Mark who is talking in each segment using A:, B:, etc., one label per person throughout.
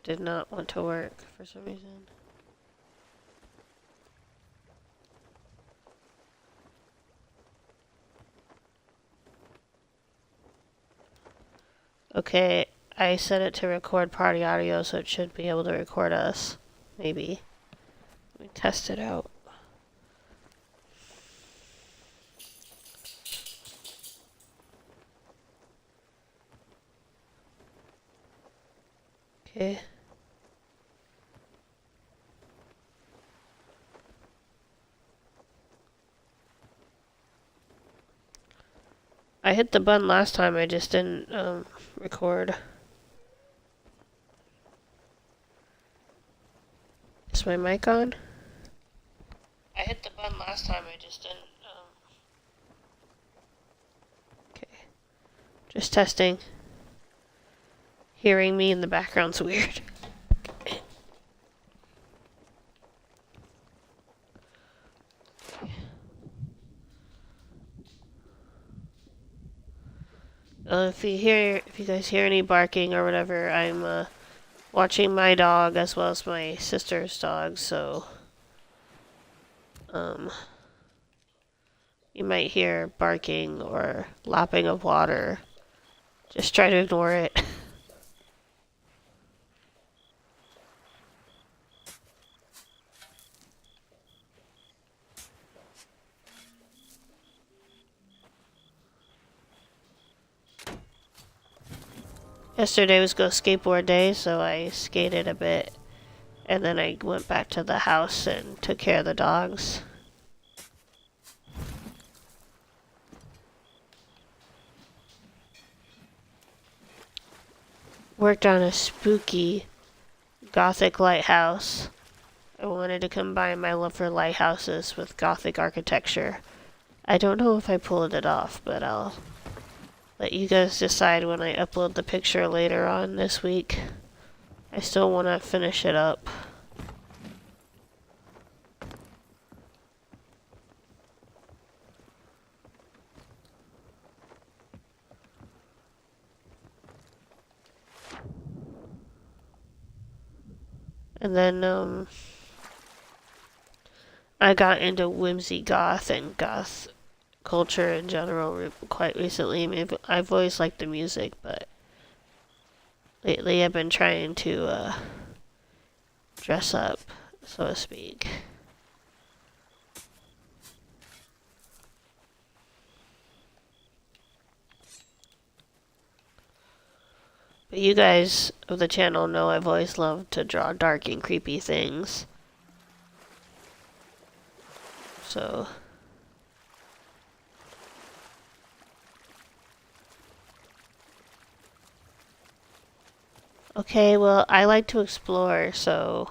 A: did not want to work for some reason. Okay, I set it to record party audio, so it should be able to record us. Maybe. Let me test it out. Okay. I hit the button last time, I just didn't record. Is my mic on? I hit the button last time, I just didn't Okay. Just testing. Hearing me in the background's weird. If you guys hear any barking or whatever, I'm watching my dog as well as my sister's dog, so you might hear barking or lapping of water. Just try to ignore it. Yesterday was go skateboard day, so I skated a bit. And then I went back to the house and took care of the dogs. Worked on a spooky Gothic lighthouse. I wanted to combine my love for lighthouses with Gothic architecture. I don't know if I pulled it off, but I'll let you guys decide when I upload the picture later on this week. I still want to finish it up. And then, I got into whimsy goth and goth culture in general quite recently. I mean, I've always liked the music, but lately I've been trying to dress up, so to speak. But you guys of the channel know I've always loved to draw dark and creepy things. So okay, well, I like to explore, so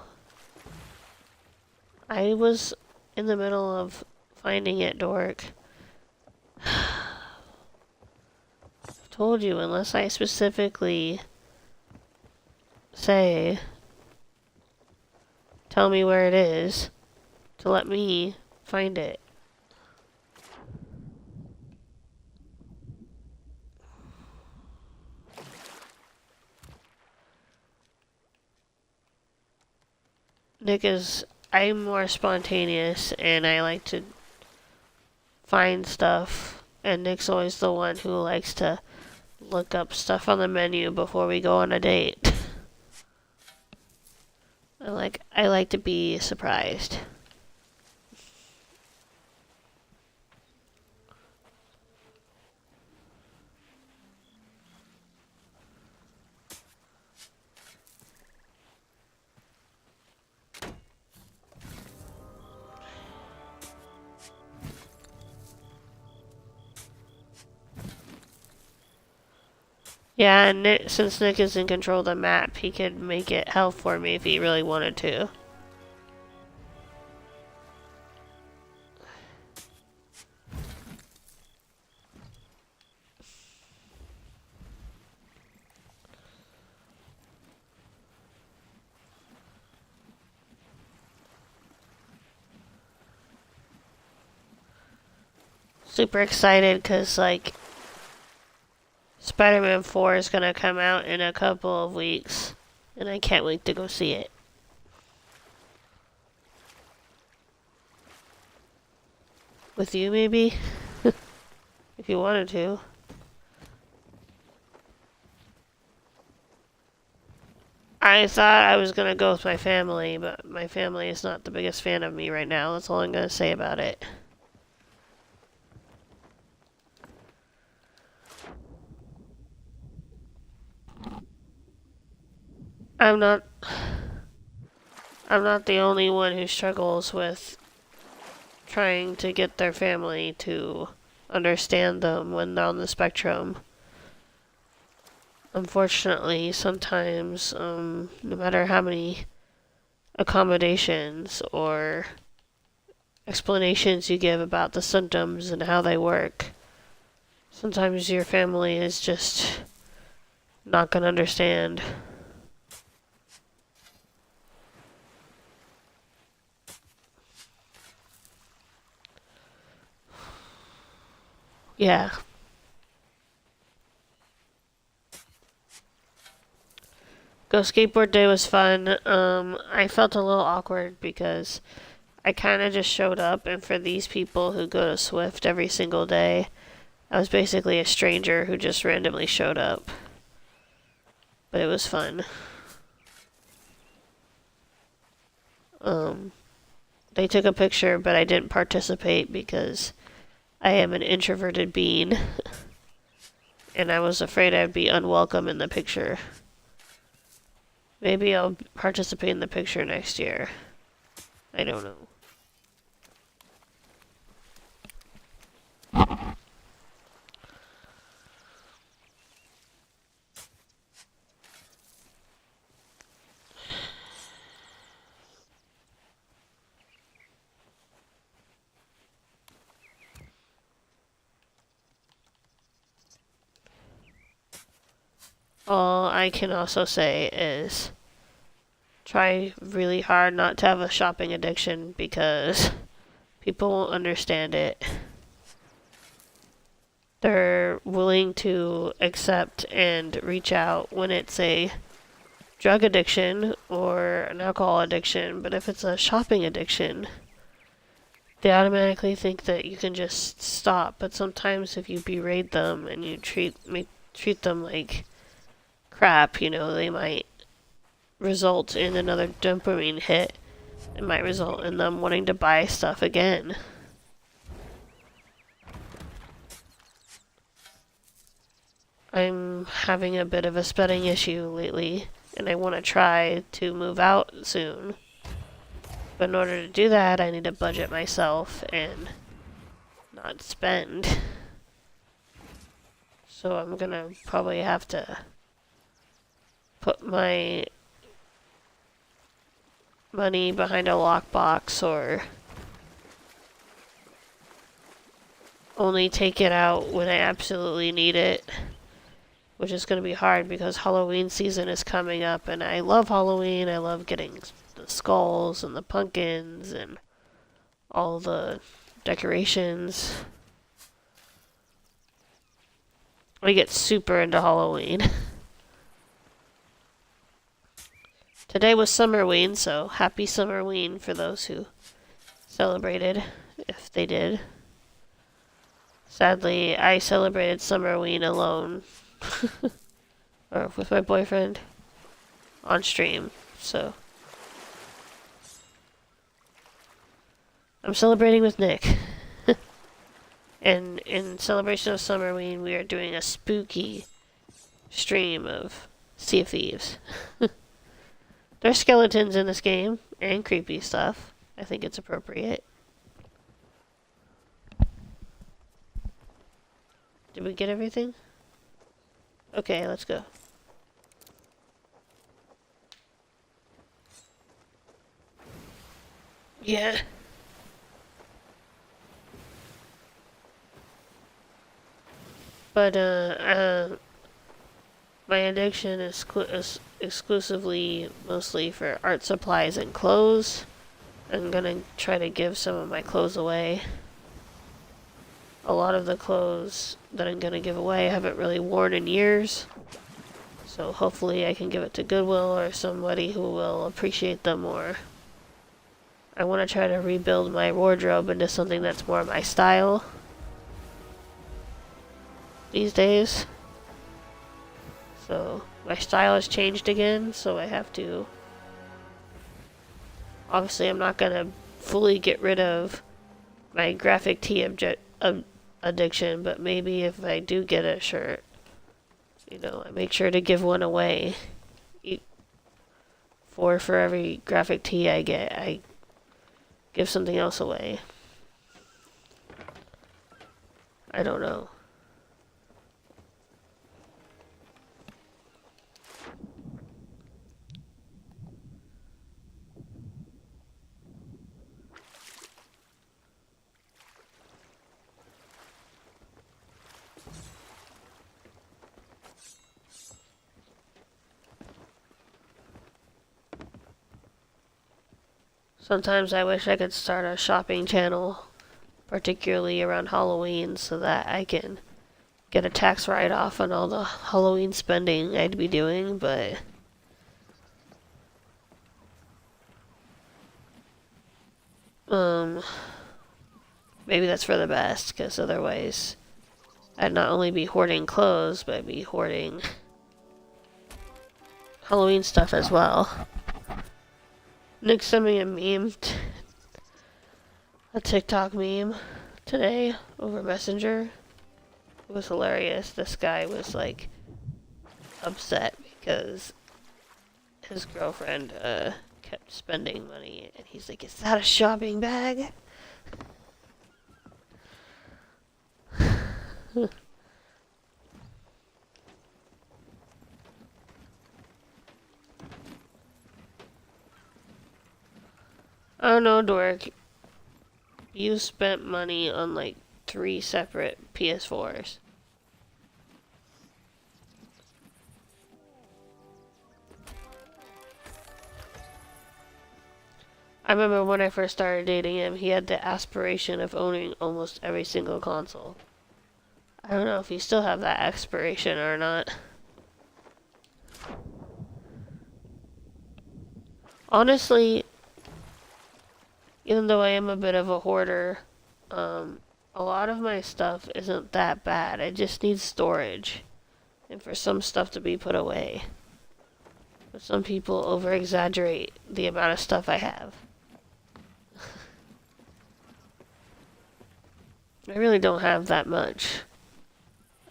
A: I was in the middle of finding it, Dork. I've told you, unless I specifically say, tell me where it is, to let me find it. I'm more spontaneous and I like to find stuff, and Nick's always the one who likes to look up stuff on the menu before we go on a date. I like to be surprised. Yeah, and since Nick is in control of the map, he could make it hell for me if he really wanted to. Super excited because, like, Spider-Man 4 is gonna come out in a couple of weeks. and I can't wait to go see it. With you, maybe? If you wanted to. I thought I was gonna go with my family, but my family is not the biggest fan of me right now. That's all I'm gonna say about it. I'm not... I'm not the only one who struggles with trying to get their family to understand them when they're on the spectrum. Unfortunately, sometimes, no matter how many accommodations or explanations you give about the symptoms and how they work, sometimes your family is just not gonna understand. Yeah. Go skateboard day was fun. I felt a little awkward because I kind of just showed up, and for these people who go to Swift every single day, I was basically a stranger who just randomly showed up. But it was fun. They took a picture, but I didn't participate because I am an introverted being, and I was afraid I'd be unwelcome in the picture. Maybe I'll participate in the picture next year. I don't know. All I can also say is try really hard not to have a shopping addiction because people won't understand it. They're willing to accept and reach out when it's a drug addiction or an alcohol addiction, but if it's a shopping addiction, they automatically think that you can just stop. But sometimes if you berate them and you treat them like crap, they might result in another dopamine hit. It might result in them wanting to buy stuff again. I'm having a bit of a spending issue lately, and I want to try to move out soon. But in order to do that, I need to budget myself and not spend. So I'm gonna probably have to put my money behind a lockbox or only take it out when I absolutely need it. Which is going to be hard because Halloween season is coming up, and I love Halloween. I love getting the skulls and the pumpkins and all the decorations. I get super into Halloween. Today was Summerween, so happy Summerween for those who celebrated, if they did. Sadly, I celebrated Summerween alone. Or with my boyfriend on stream, so I'm celebrating with Nick. And in celebration of Summerween, we are doing a spooky stream of Sea of Thieves. There's skeletons in this game and creepy stuff. I think it's appropriate. Did we get everything? Okay, let's go. Yeah. But, my addiction is exclusively mostly for art supplies and clothes. I'm gonna try to give some of my clothes away. A lot of the clothes that I'm gonna give away I haven't really worn in years. So hopefully I can give it to Goodwill or somebody who will appreciate them more. I want to try to rebuild my wardrobe into something that's more my style these days. So my style has changed again, so I have to... Obviously I'm not going to fully get rid of my graphic tee addiction, but maybe if I do get a shirt, you know, I make sure to give one away. For every graphic tee I get, I give something else away. I don't know. Sometimes I wish I could start a shopping channel, particularly around Halloween, so that I can get a tax write-off on all the Halloween spending I'd be doing, but... maybe that's for the best, because otherwise I'd not only be hoarding clothes, but I'd be hoarding Halloween stuff as well. Nick sent me a meme, a TikTok meme today over Messenger. It was hilarious. This guy was like upset because his girlfriend kept spending money, and he's like, "Is that a shopping bag?" Oh no, Dork. You spent money on like 3 separate PS4s. I remember when I first started dating him, he had the aspiration of owning almost every single console. I don't know if you still have that aspiration or not. Honestly, even though I am a bit of a hoarder, a lot of my stuff isn't that bad. It just needs storage and for some stuff to be put away. But some people over-exaggerate the amount of stuff I have. I really don't have that much.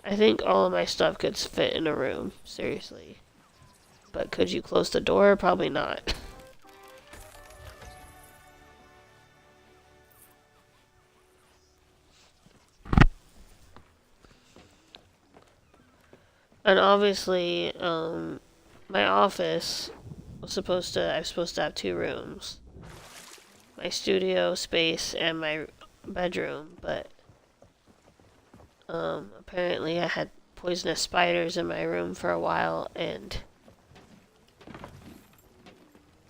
A: I think all of my stuff could fit in a room, seriously. But could you close the door? Probably not. And obviously, my office was I'm supposed to have 2 rooms. My studio space and my bedroom, but apparently I had poisonous spiders in my room for a while, and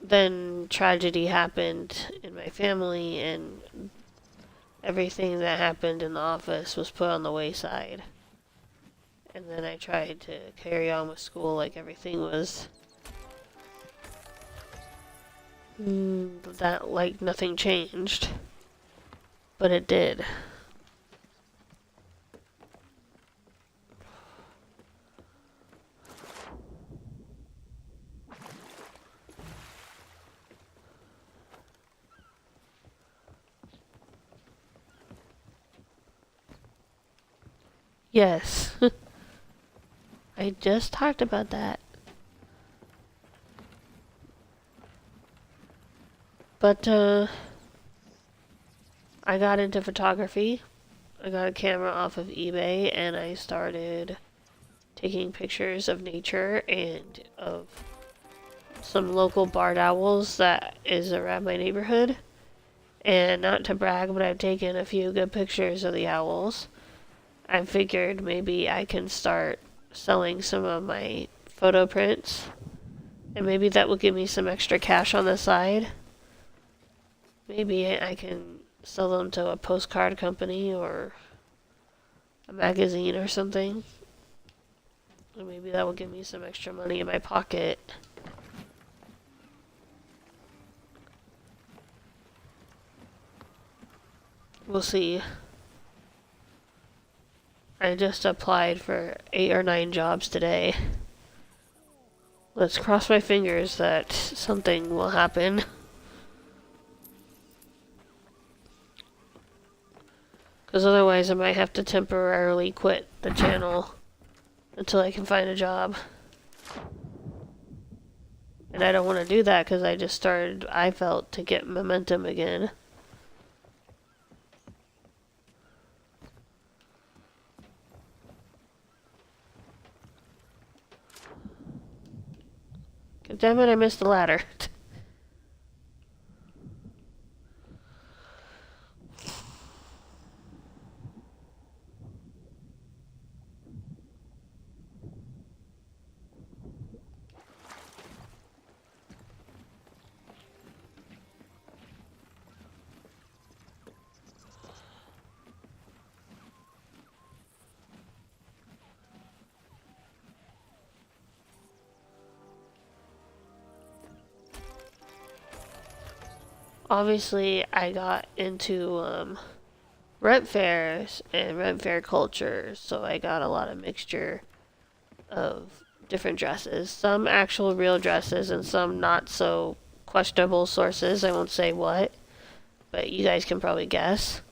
A: then tragedy happened in my family, and everything that happened in the office was put on the wayside. And then I tried to carry on with school like everything was that like nothing changed. But it did. Yes. I just talked about that. But, I got into photography. I got a camera off of eBay, and I started taking pictures of nature and of some local barred owls that is around my neighborhood. And not to brag, but I've taken a few good pictures of the owls. I figured maybe I can start selling some of my photo prints, and maybe that will give me some extra cash on the side. Maybe I can sell them to a postcard company or a magazine or something. And maybe that will give me some extra money in my pocket. We'll see. I just applied for 8 or 9 jobs today. Let's cross my fingers that something will happen. Because otherwise I might have to temporarily quit the channel until I can find a job. And I don't want to do that because I just started, I felt, to get momentum again. God damn it, I missed the ladder. Obviously, I got into rent fairs and rent fair culture, so I got a lot of mixture of different dresses. Some actual real dresses and some not so questionable sources. I won't say what, but you guys can probably guess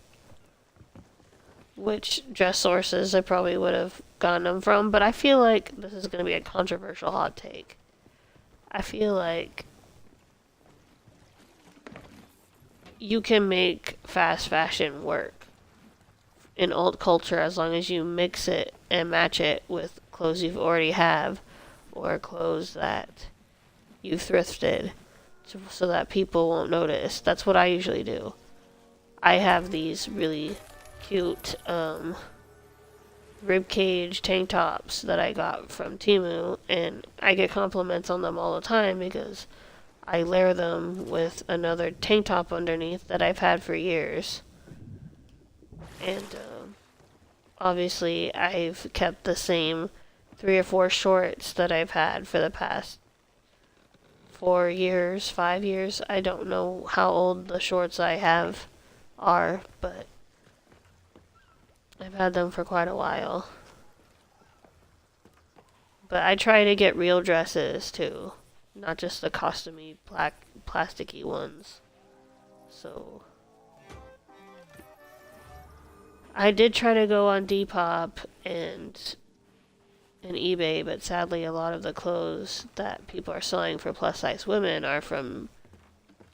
A: which dress sources I probably would have gotten them from. But I feel like this is going to be a controversial hot take. I feel like you can make fast fashion work in old culture as long as you mix it and match it with clothes you already have or clothes that you thrifted so that people won't notice. That's what I usually do. I have these really cute ribcage tank tops that I got from Temu, and I get compliments on them all the time because I layer them with another tank top underneath that I've had for years. And obviously I've kept the same 3 or 4 shorts that I've had for the past 4 years, 5 years. I don't know how old the shorts I have are, but I've had them for quite a while. But I try to get real dresses too, not just the costumey black plasticky ones. So I did try to go on Depop and eBay, but sadly a lot of the clothes that people are selling for plus size women are from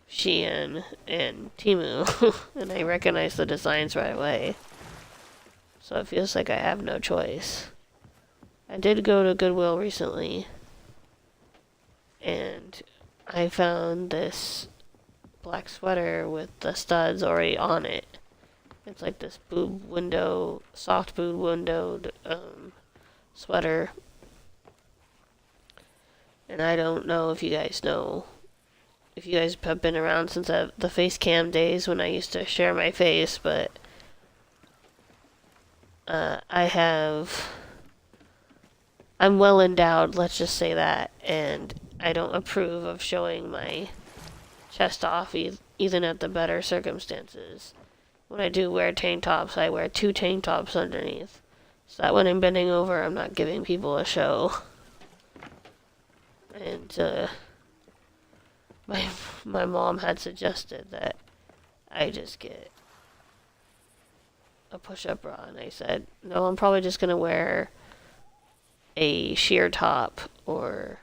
A: Shein and Temu, and I recognize the designs right away. So it feels like I have no choice. I did go to Goodwill recently, and I found this black sweater with the studs already on it. It's like this boob window, soft boob windowed sweater. And I don't know if you guys know, if you guys have been around since the face cam days when I used to share my face, but I'm well endowed, let's just say that, and I don't approve of showing my chest off even at the better circumstances. When I do wear tank tops, I wear 2 tank tops underneath, so that when I'm bending over, I'm not giving people a show. And my mom had suggested that I just get a push-up bra, and I said, no, I'm probably just gonna wear a sheer top or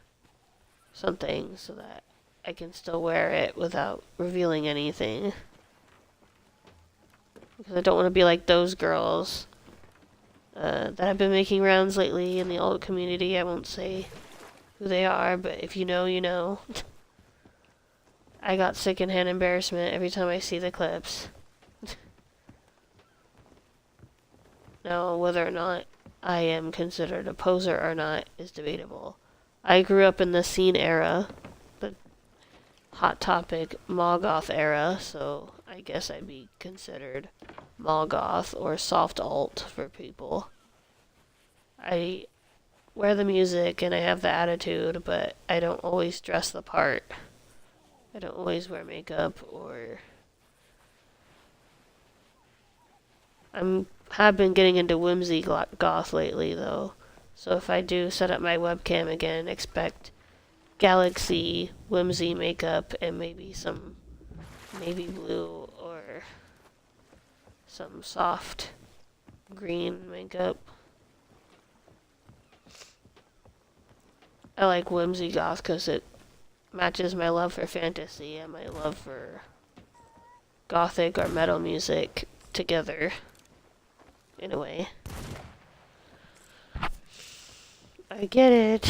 A: something so that I can still wear it without revealing anything. Because I don't want to be like those girls that have been making rounds lately in the alt community. I won't say who they are, but if you know, you know. I got secondhand embarrassment every time I see the clips. Now, whether or not I am considered a poser or not is debatable. I grew up in the scene era, the Hot Topic Molgoth era, so I guess I'd be considered Molgoth or soft alt for people. I wear the music and I have the attitude, but I don't always dress the part. I don't always wear makeup or... have been getting into whimsy goth lately though. So if I do set up my webcam again, expect galaxy whimsy makeup and maybe some navy blue or some soft green makeup. I like whimsy goth because it matches my love for fantasy and my love for gothic or metal music together in a way. I get it.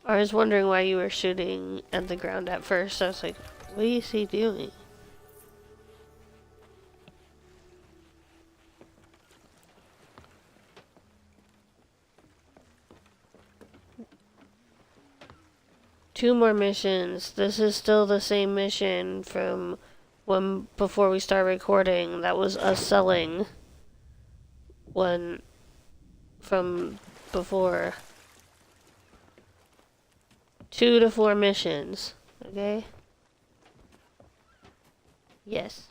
A: I was wondering why you were shooting at the ground at first. I was like, what is he doing? Two more missions. This is still the same mission from when before we start recording. That was us selling one from before. 2 to 4 missions. Okay? Yes.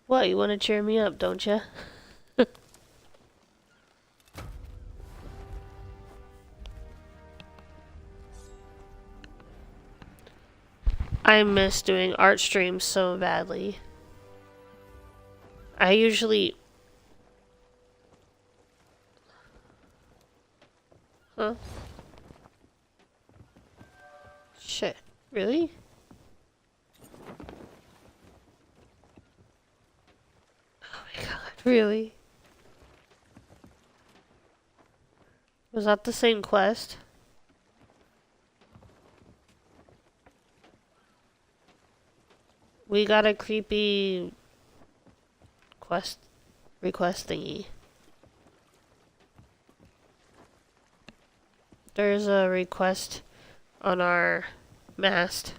A: What, you want to cheer me up, don't you? I miss doing art streams so badly. I usually... Huh? Shit. Really? Oh my god, really? Was that the same quest? We got a creepy quest request thingy. There's a request on our mast.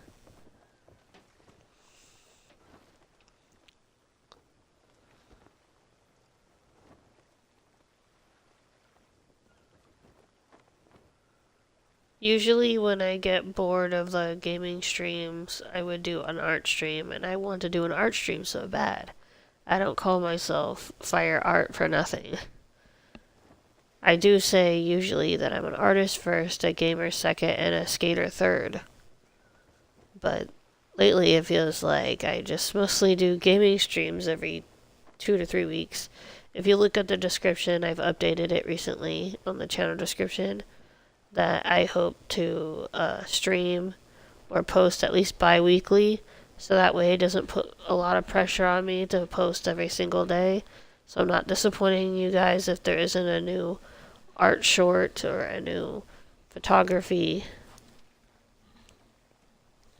A: Usually when I get bored of the gaming streams, I would do an art stream, and I want to do an art stream so bad. I don't call myself Fire Art for nothing. I do say usually that I'm an artist first, a gamer second, and a skater third. But lately it feels like I just mostly do gaming streams every 2 to 3 weeks. If you look at the description, I've updated it recently on the channel description that I hope to stream or post at least bi-weekly, so that way it doesn't put a lot of pressure on me to post every single day. So I'm not disappointing you guys if there isn't a new art short or a new photography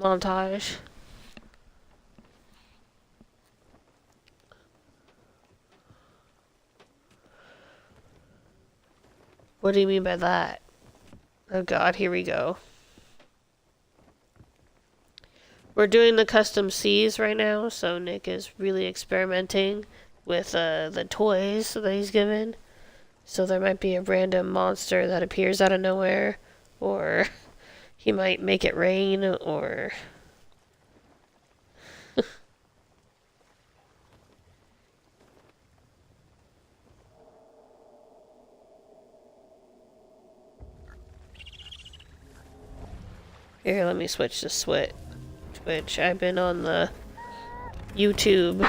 A: montage. What do you mean by that? Oh god, here we go. We're doing the custom Cs right now, so Nick is really experimenting with the toys that he's given. So there might be a random monster that appears out of nowhere, or he might make it rain, or... Here, let me switch to Twitch. I've been on the YouTube.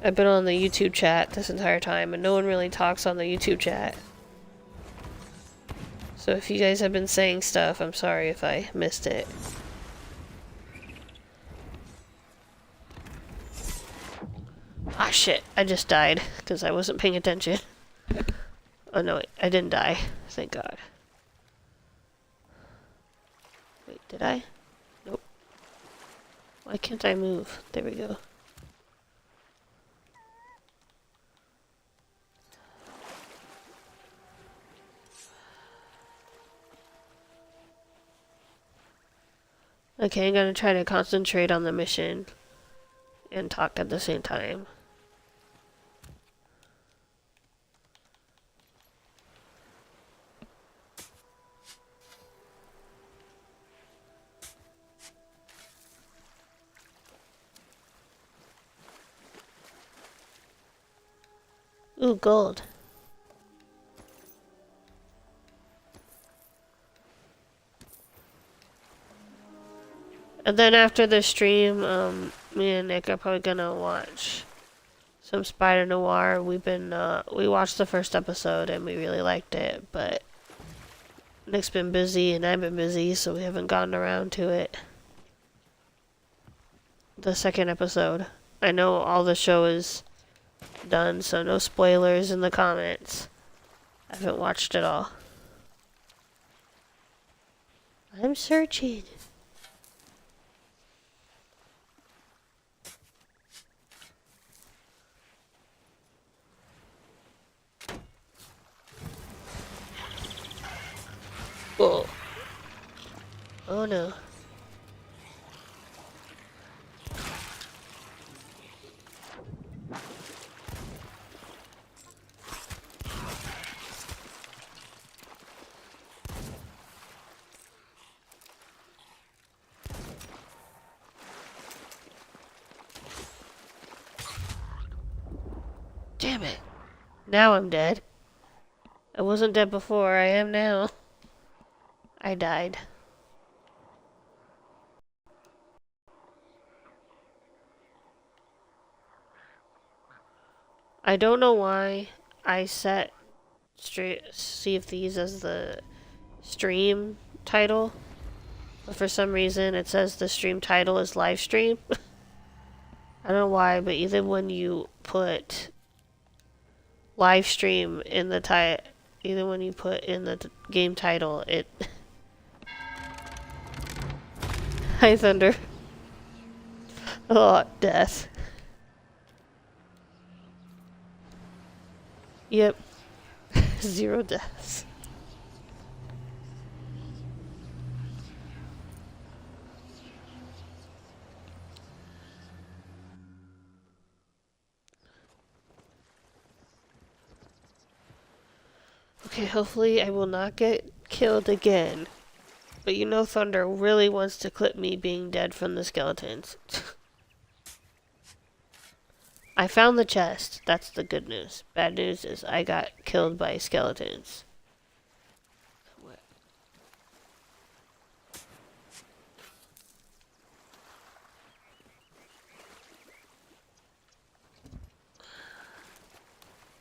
A: I've been on the YouTube chat this entire time, and no one really talks on the YouTube chat. So if you guys have been saying stuff, I'm sorry if I missed it. Ah shit, I just died, because I wasn't paying attention. Oh no, wait, I didn't die. Thank God. Wait, did I? Nope. Why can't I move? There we go. Okay, I'm gonna try to concentrate on the mission and talk at the same time. Ooh, gold. And then after the stream, me and Nick are probably gonna watch some Spider Noir. We watched the first episode and we really liked it, but Nick's been busy and I've been busy, so we haven't gotten around to it. The second episode. I know all the show is done, so no spoilers in the comments. I haven't watched it all. I'm searching. Whoa. Oh no. Damn it. Now I'm dead. I wasn't dead before, I am now. I died. I don't know why I set Sea of Thieves as the stream title, but for some reason it says the stream title is live stream. I don't know why, but even when you put live stream in the even when you put in the game title, it Hi Thunder. Oh, death. Yep. 0 deaths. Okay, hopefully I will not get killed again. But you know Thunder really wants to clip me being dead from the skeletons. I found the chest. That's the good news. Bad news is I got killed by skeletons.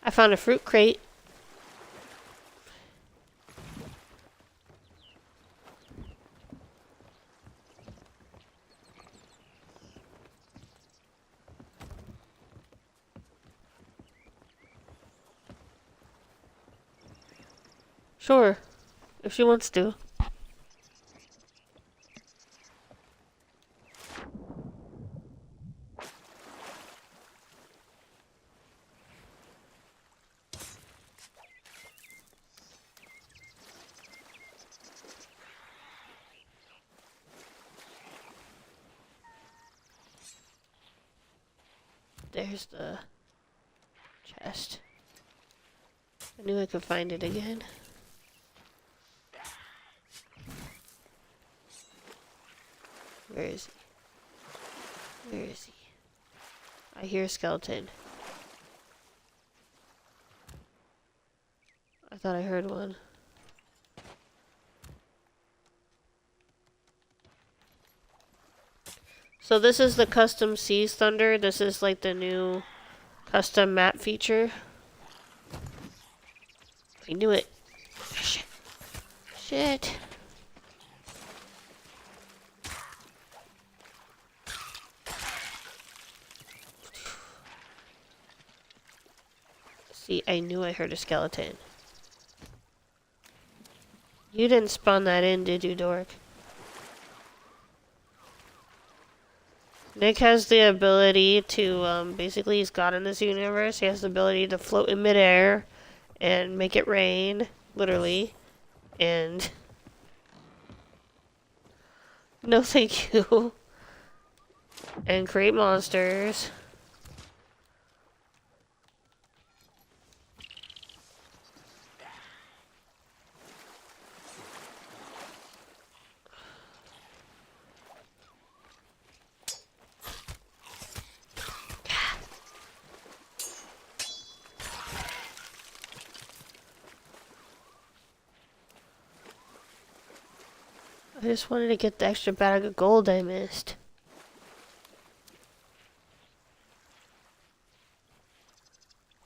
A: I found a fruit crate. Sure, if she wants to. There's the chest. I knew I could find it again. Where is he? Where is he? I hear a skeleton. I thought I heard one. So this is the custom Seas Thunder. This is like the new custom map feature. I knew it. Shit. Shit. See, I knew I heard a skeleton. You didn't spawn that in, did you, Dork? Nick has the ability to, basically he's God in this universe. He has the ability to float in midair and make it rain, literally. And No thank you. And create monsters. I just wanted to get the extra bag of gold I missed.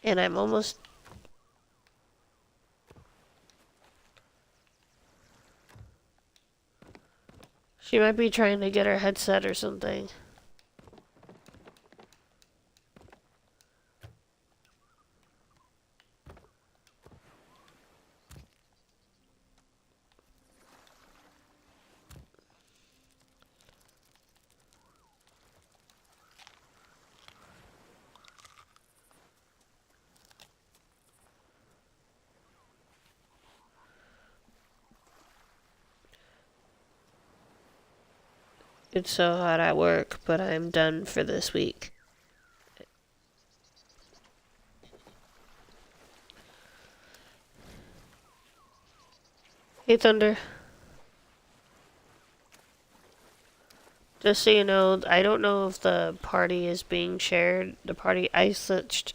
A: And I'm almost... She might be trying to get her headset or something. It's so hot at work, but I'm done for this week. Hey, Thunder. Just so you know, I don't know if the party is being shared. I switched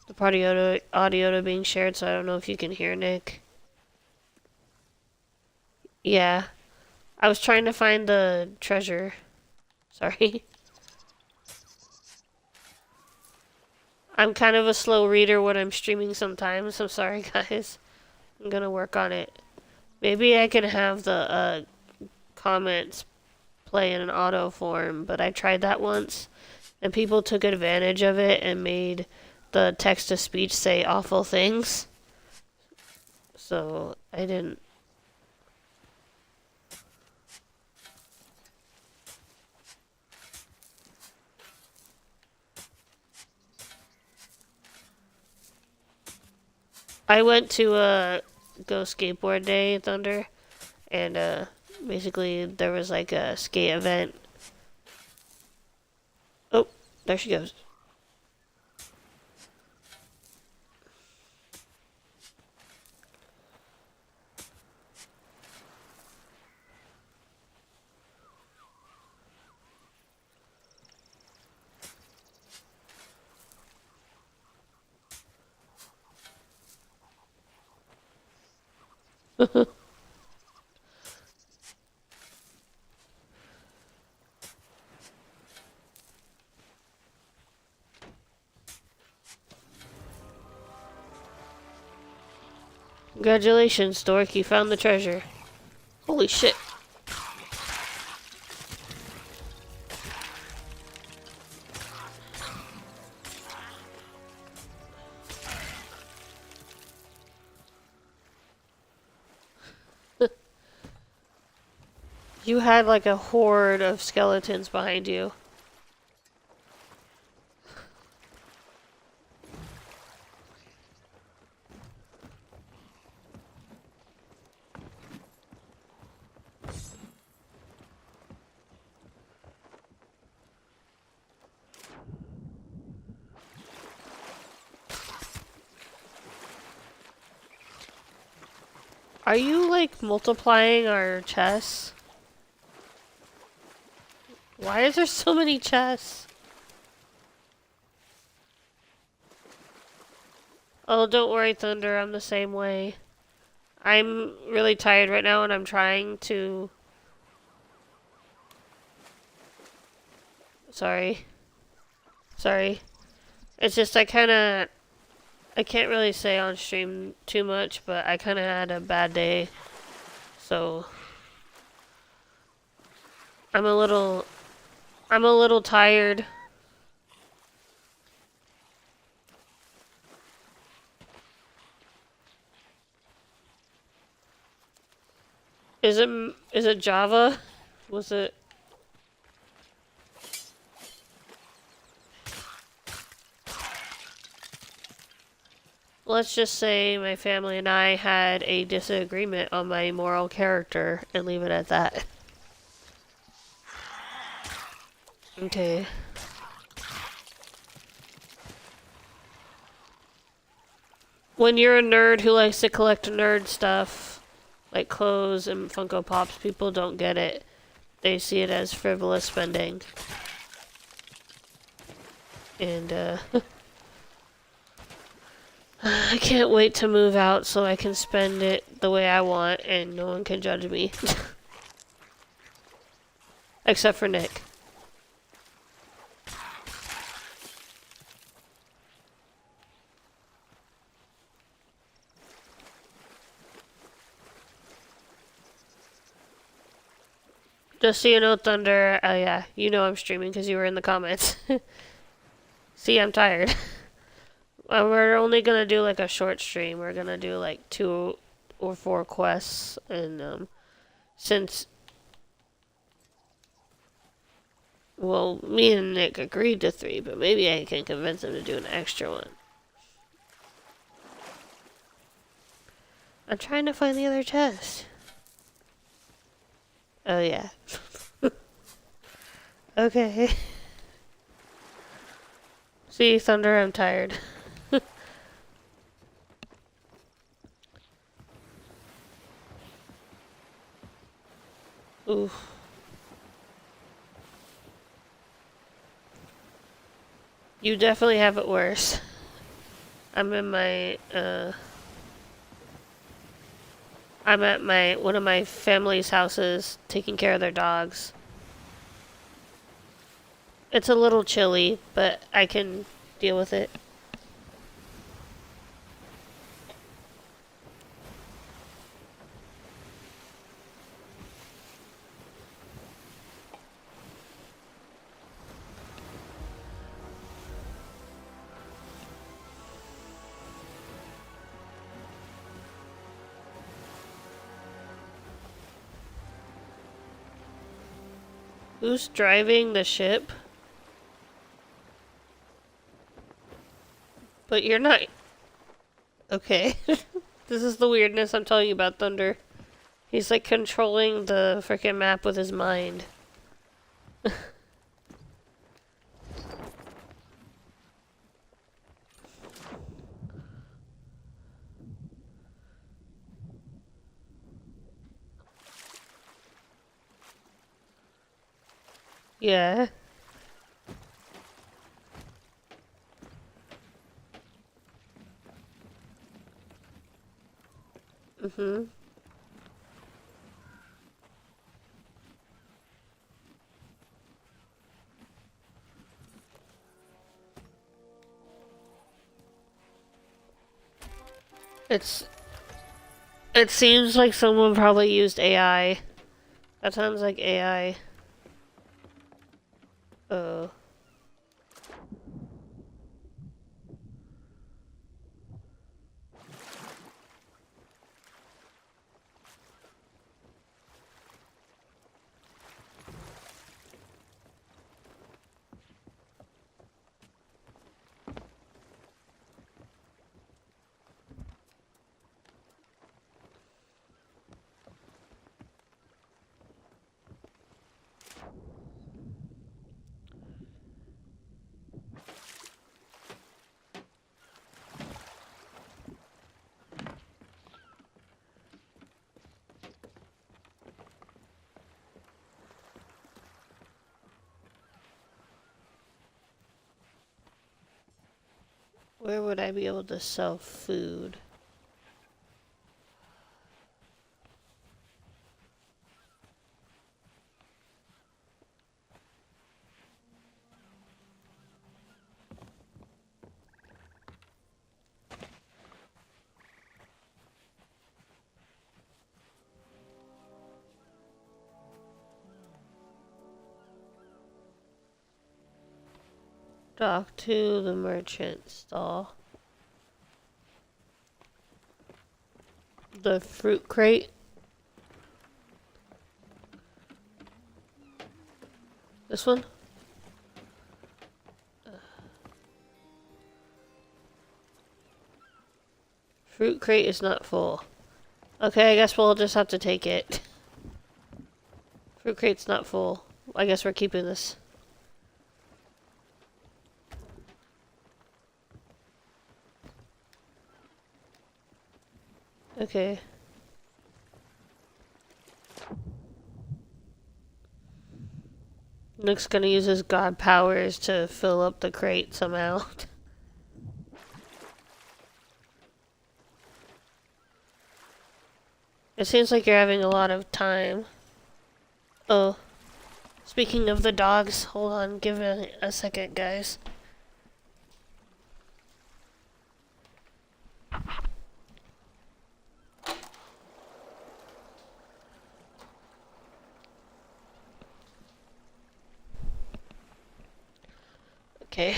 A: the party audio to being shared, so I don't know if you can hear Nick. Yeah. I was trying to find the treasure. Sorry. I'm kind of a slow reader when I'm streaming sometimes. I'm sorry, guys. I'm gonna work on it. Maybe I can have the comments play in an auto form, but I tried that once, and people took advantage of it and made the text-to-speech say awful things. So I didn't. I went to a Go Skateboard Day, Thunder, and basically there was like a skate event. Oh, there she goes. Congratulations, Stork, you found the treasure. Holy shit. You had like a horde of skeletons behind you. Are you like multiplying our chests? Why is there so many chests? Oh, don't worry, Thunder, I'm the same way. I'm really tired right now and I'm trying to... Sorry. Sorry. It's just I can't really say on stream too much, but I kinda had a bad day. So... I'm a little tired. Is it Java? Was it? Let's just say my family and I had a disagreement on my moral character and leave it at that. Okay. When you're a nerd who likes to collect nerd stuff, like clothes and Funko Pops, people don't get it. They see it as frivolous spending. And, I can't wait to move out so I can spend it the way I want and no one can judge me. Except for Nick. Just so you know, Thunder, yeah, you know I'm streaming because you were in the comments. See, I'm tired. We're only gonna do like a short stream. We're gonna do like 2 or 4 quests, and since, well, me and Nick agreed to 3, but maybe I can convince him to do an extra one. I'm trying to find the other chest. Oh yeah. Okay. See, Thunder, I'm tired. Oof. You definitely have it worse. I'm in my, I'm at one of my family's houses taking care of their dogs. It's a little chilly, but I can deal with it. Who's driving the ship? But you're not... Okay. This is the weirdness I'm telling you about, Thunder. He's like controlling the frickin' map with his mind. Yeah. Mm-hmm. It's... It seems like someone probably used AI. That sounds like AI. Oh. Where would I be able to sell food? Talk to the merchant stall. The fruit crate. This one? Fruit crate is not full. Okay, I guess we'll just have to take it. Fruit crate's not full. I guess we're keeping this. Okay. Nick's gonna use his god powers to fill up the crate somehow. It seems like you're having a lot of time. Oh, speaking of the dogs, hold on, give it a second, guys. Okay.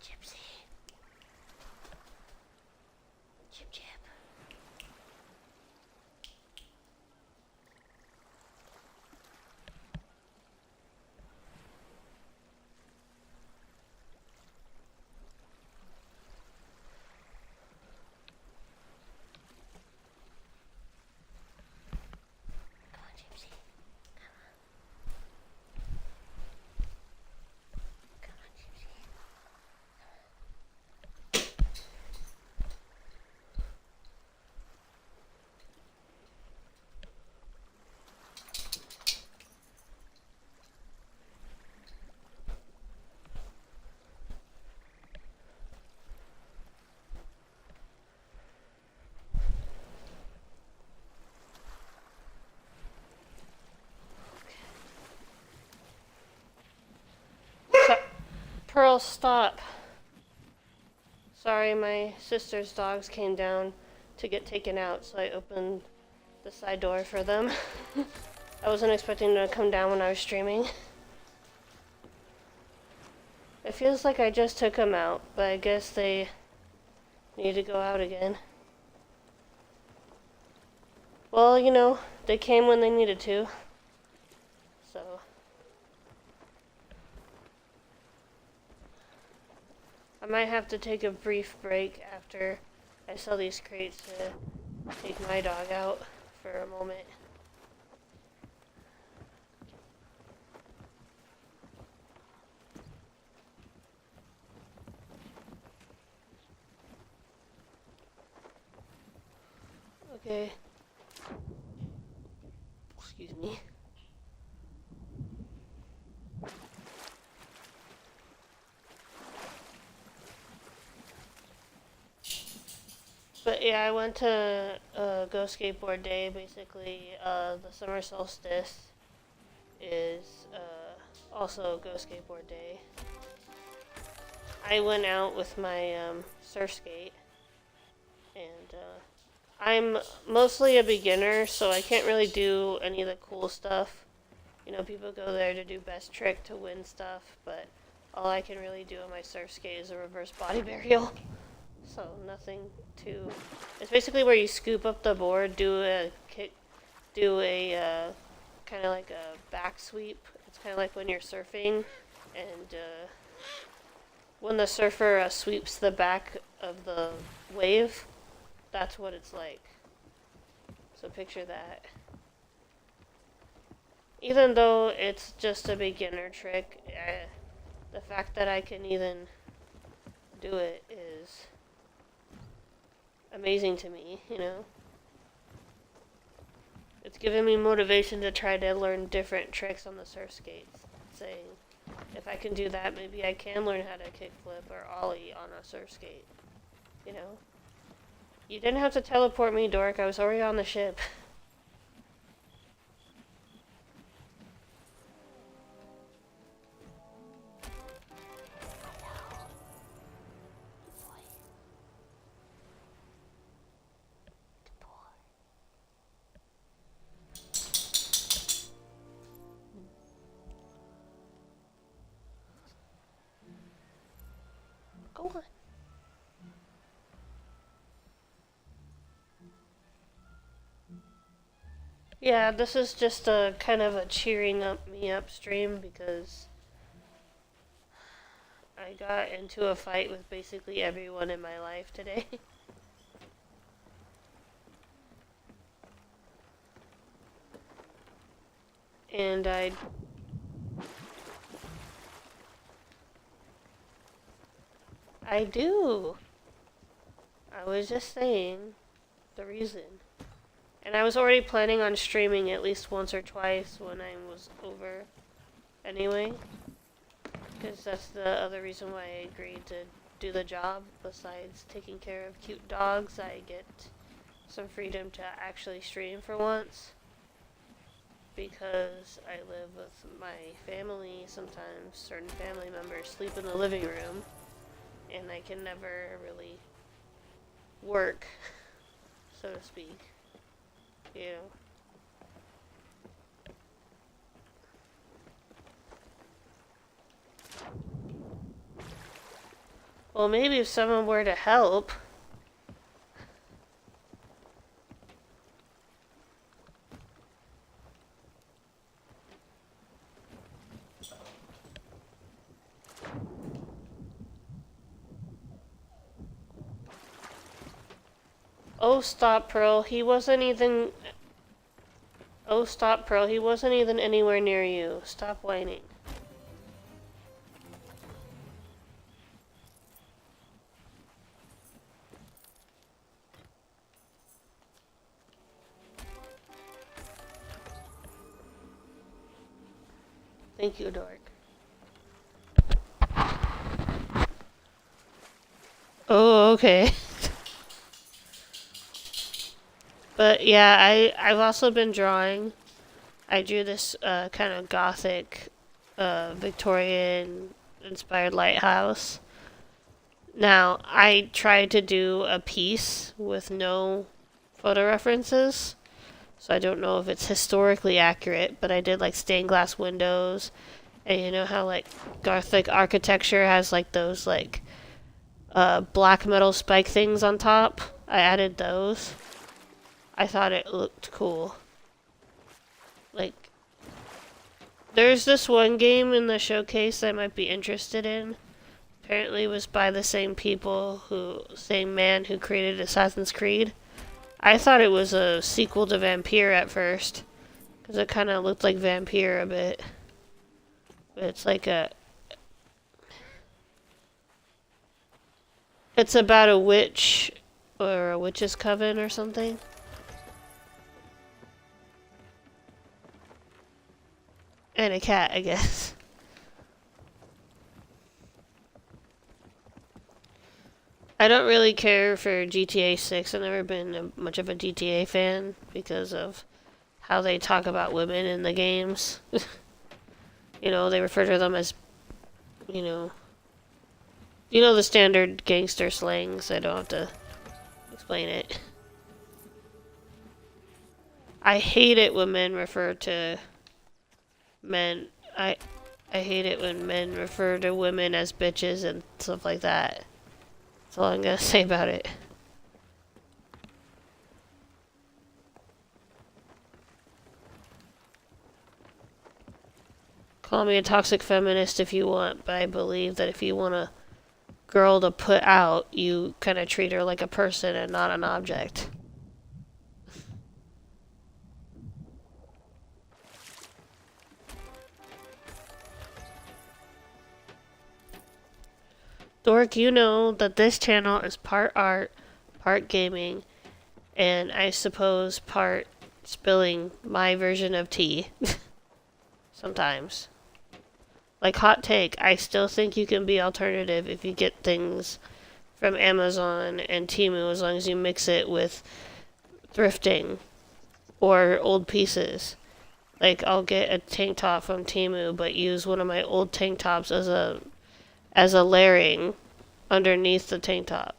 A: Gypsy. Chip chip. Come on, Gypsy. Come on, Gypsy. Pearl, stop. Sorry, my sister's dogs came down to get taken out, so I opened the side door for them. I wasn't expecting them to come down when I was streaming. It feels like I just took them out, but I guess they need to go out again. Well, you know, they came when they needed to. So. I might have to take a brief break after I sell these crates to take my dog out for a moment. Okay. Excuse me. But yeah, I went to Go Skateboard Day. Basically, the summer solstice is also Go Skateboard Day. I went out with my surf skate, and I'm mostly a beginner, so I can't really do any of the cool stuff. You know, people go there to do best trick to win stuff, but all I can really do on my surf skate is a reverse body burial. So nothing too. It's basically where you scoop up the board, do a kick, do a kind of like a back sweep. It's kind of like when you're surfing, and when the surfer sweeps the back of the wave, that's what it's like. So picture that. Even though it's just a beginner trick, the fact that I can even do it is amazing to me, you know? It's given me motivation to try to learn different tricks on the surf skates. Saying, if I can do that, maybe I can learn how to kickflip or ollie on a surf skate. You know? You didn't have to teleport me, Dork. I was already on the ship. Go on. Yeah, this is just a kind of a cheering me up stream because I got into a fight with basically everyone in my life today. And I do. I was just saying the reason. And I was already planning on streaming at least once or twice when I was over anyway. Because that's the other reason why I agreed to do the job. Besides taking care of cute dogs, I get some freedom to actually stream for once. Because I live with my family, sometimes certain family members sleep in the living room. And I can never really work, so to speak. You know. Well, maybe if someone were to help. Oh, stop, Pearl. He wasn't even... Oh, stop, Pearl. He wasn't even anywhere near you. Stop whining. Thank you, Dork. Oh, okay. But yeah, I've also been drawing. I drew this kind of gothic, Victorian inspired lighthouse. Now, I tried to do a piece with no photo references, so I don't know if it's historically accurate, but I did like stained glass windows, and you know how like Gothic architecture has like those like black metal spike things on top? I added those. I thought it looked cool. Like, there's this one game in the showcase I might be interested in. Apparently it was by the same same man who created Assassin's Creed. I thought it was a sequel to Vampire at first, because it kind of looked like Vampire a bit. But it's like it's about a witch, or a witch's coven or something. And a cat, I guess. I don't really care for GTA 6. I've never been much of a GTA fan because of how they talk about women in the games. You know, they refer to them as, you know, the standard gangster slangs. I don't have to explain it. I hate it when men refer to men. I hate it when men refer to women as bitches and stuff like that. That's all I'm gonna say about it. Call me a toxic feminist if you want, but I believe that if you want a girl to put out, you kind of treat her like a person and not an object. Dork, you know that this channel is part art, part gaming, and I suppose part spilling my version of tea. Sometimes. Like, hot take, I still think you can be alternative if you get things from Amazon and Temu as long as you mix it with thrifting or old pieces. Like, I'll get a tank top from Temu but use one of my old tank tops as a layering underneath the tank top.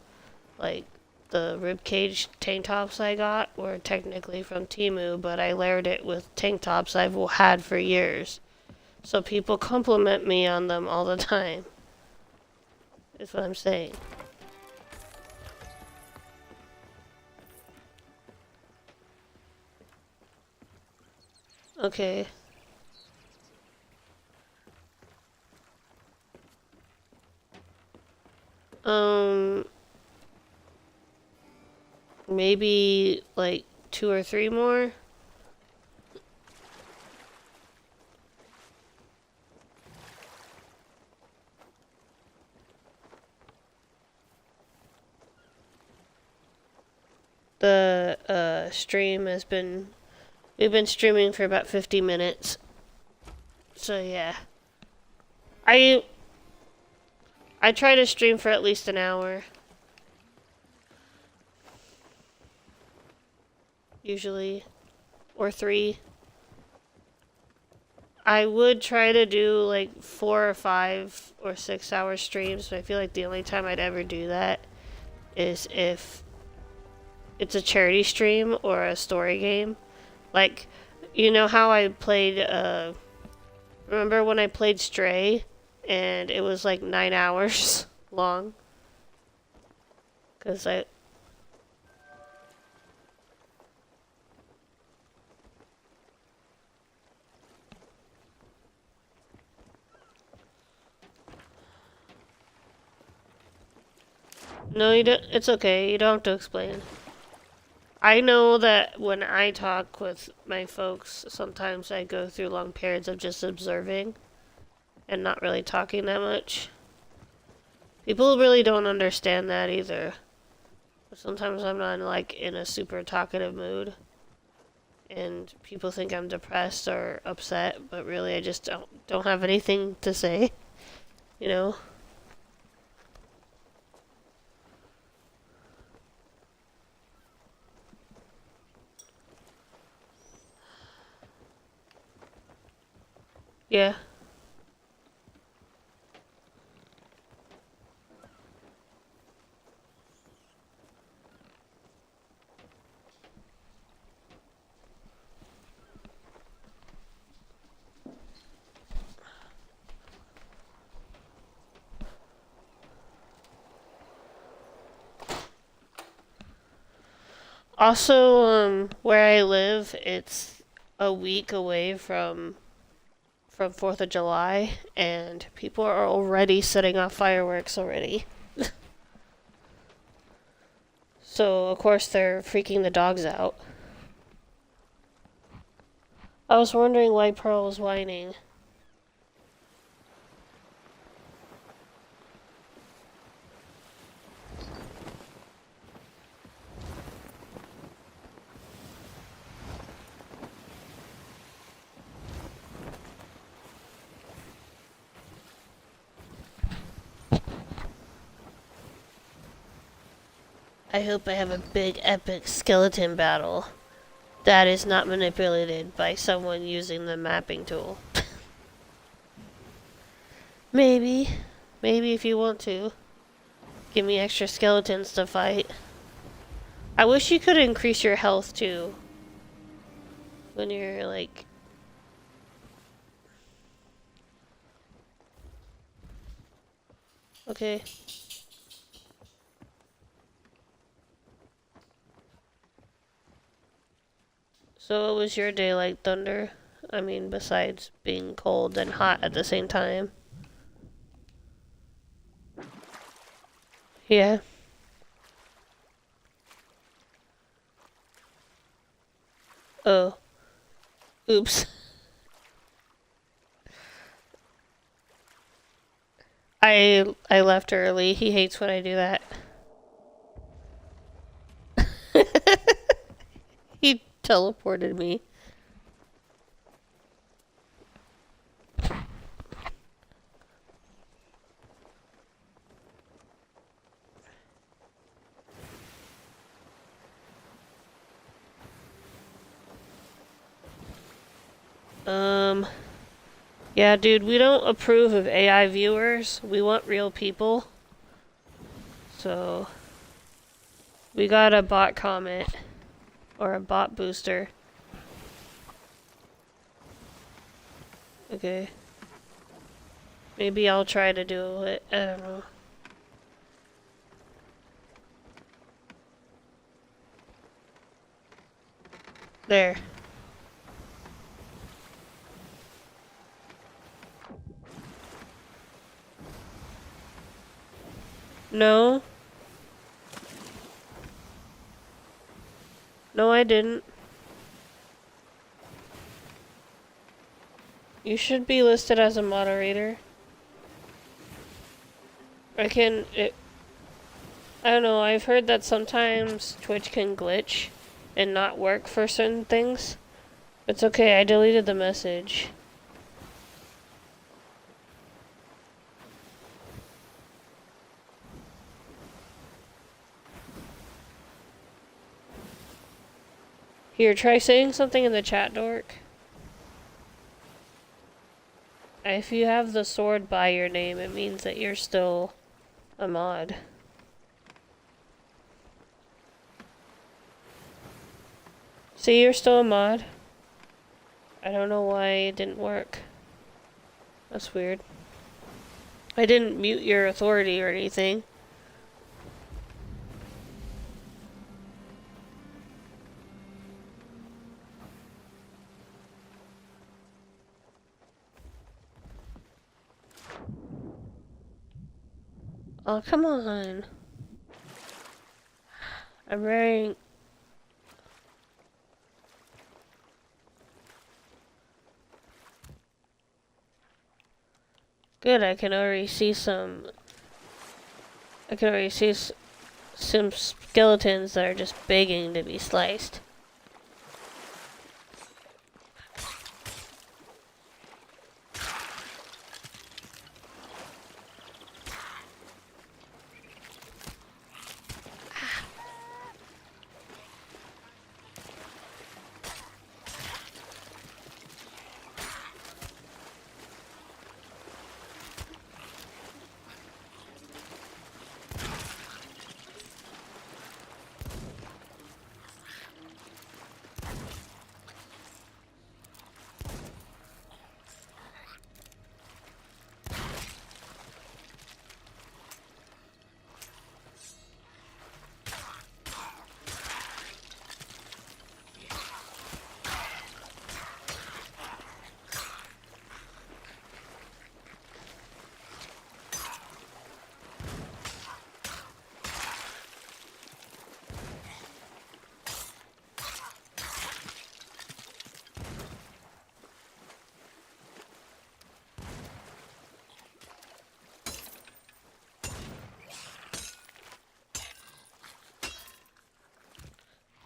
A: Like, the ribcage tank tops I got were technically from Temu, but I layered it with tank tops I've had for years. So people compliment me on them all the time. Is what I'm saying. Okay. Maybe like 2 or 3 more. The stream has been... We've been streaming for about 50 minutes. So yeah. I try to stream for at least an hour. Usually. Or 3. I would try to do like 4 or 5 or 6 hour streams, but I feel like the only time I'd ever do that is if it's a charity stream or a story game. Like, you know how I played, remember when I played Stray and it was like 9 hours long? Because No, you don't. It's okay. You don't have to explain. I know that when I talk with my folks, sometimes I go through long periods of just observing and not really talking that much. People really don't understand that either. Sometimes I'm not like in a super talkative mood, and people think I'm depressed or upset, but really I just don't have anything to say, you know? Yeah. Also, where I live, it's a week away from 4th of July, and people are already setting off fireworks already. So, of course, they're freaking the dogs out. I was wondering why Pearl was whining. I hope I have a big epic skeleton battle that is not manipulated by someone using the mapping tool. Maybe. Maybe if you want to. Give me extra skeletons to fight. I wish you could increase your health too. When you're like... Okay. So what was your day like, Thunder? I mean, besides being cold and hot at the same time. Yeah. Oh. Oops. I left early. He hates when I do that. He teleported me. Yeah, dude, we don't approve of AI viewers. We want real people. So, we got a bot comment. Or a bot booster. Okay. Maybe I'll try to do it. I don't know. There. No. No, I didn't. You should be listed as a moderator. I don't know, I've heard that sometimes Twitch can glitch and not work for certain things. It's okay, I deleted the message. Here, try saying something in the chat, Dork. If you have the sword by your name, it means that you're still a mod. See, you're still a mod. I don't know why it didn't work. That's weird. I didn't mute your authority or anything. Oh, come on. I'm wearing... Good, I can already see some... I can already see some skeletons that are just begging to be sliced.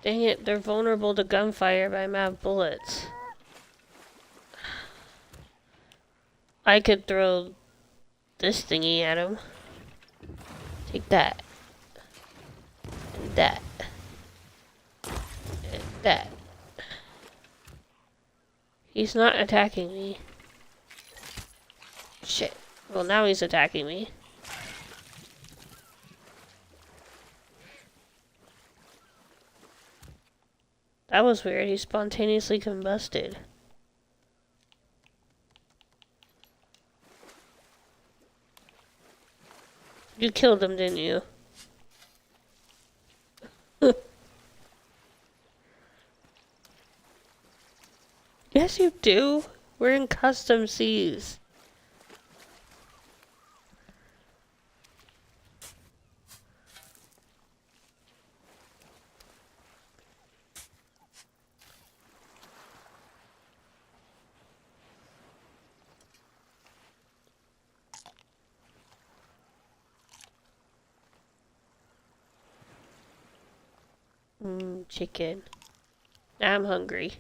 A: Dang it, they're vulnerable to gunfire, but I'm out of bullets. I could throw this thingy at him. Take that. And that. And that. He's not attacking me. Shit. Well, now he's attacking me. That was weird. He spontaneously combusted. You killed him, didn't you? Yes, you do. We're in custom seas. Chicken. Now I'm hungry.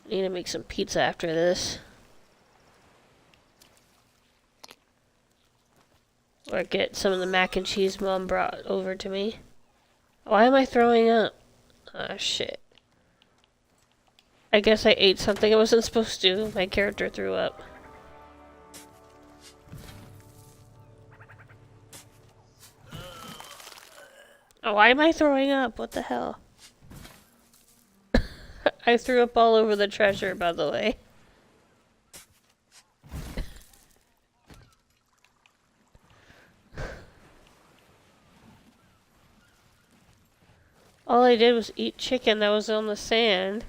A: Need to make some pizza after this. Or get some of the mac and cheese Mom brought over to me. Why am I throwing up? Ah, shit. I guess I ate something I wasn't supposed to. My character threw up. Oh, why am I throwing up? What the hell? I threw up all over the treasure, by the way. All I did was eat chicken that was on the sand.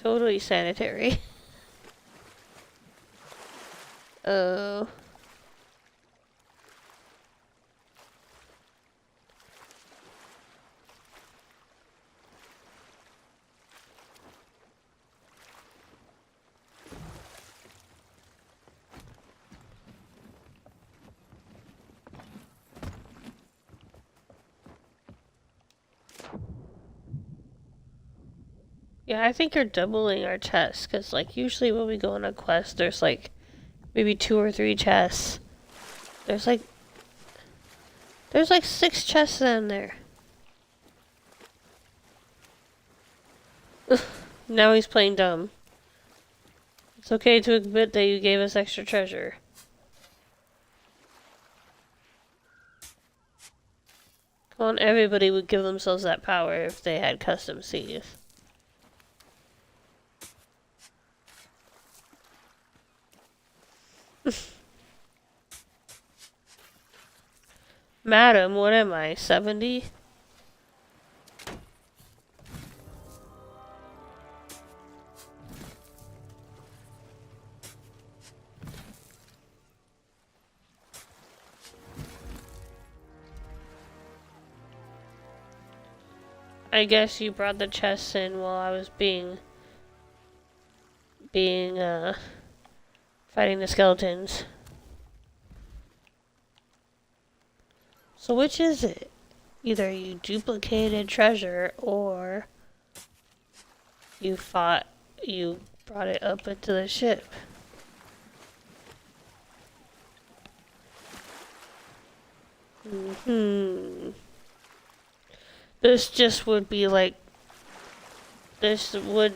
A: Totally sanitary. Oh. Yeah, I think you're doubling our chests, because, like, usually when we go on a quest, there's, like, maybe 2 or 3 chests. There's, like, 6 chests in there. Now he's playing dumb. It's okay to admit that you gave us extra treasure. Come on, everybody would give themselves that power if they had custom seeds. Madam, what am I, 70? I guess you brought the chests in while I was fighting the skeletons. So which is it? Either you duplicated treasure or you brought it up into the ship. This would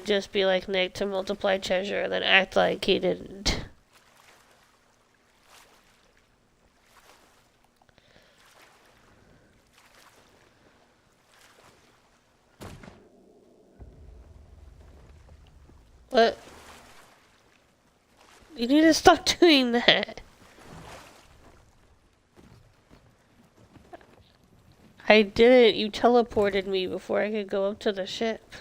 A: just be like Nick to multiply treasure and then act like he didn't. What? You need to stop doing that. I didn't. You teleported me before I could go up to the ship.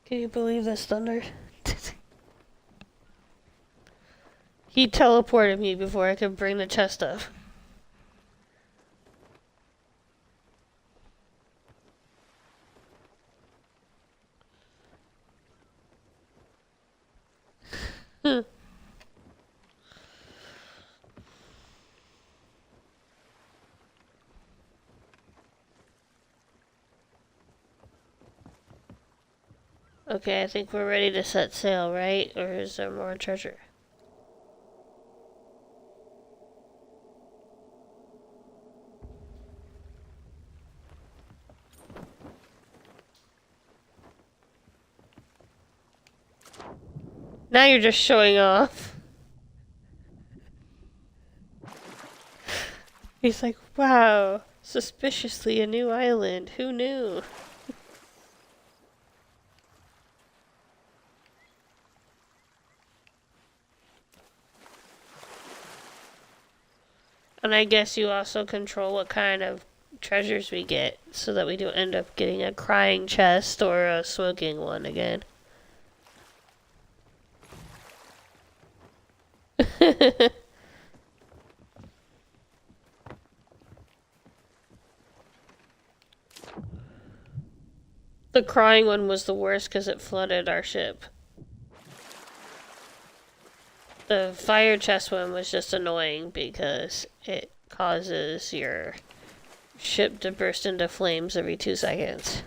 A: Can you believe this, Thunder? He teleported me before I could bring the chest up. Okay, I think we're ready to set sail, right? Or is there more treasure? Now you're just showing off. He's like, wow, suspiciously a new island. Who knew? And I guess you also control what kind of treasures we get so that we don't end up getting a crying chest or a smoking one again. The crying one was the worst because it flooded our ship. The fire chest one was just annoying because it causes your ship to burst into flames every 2 seconds.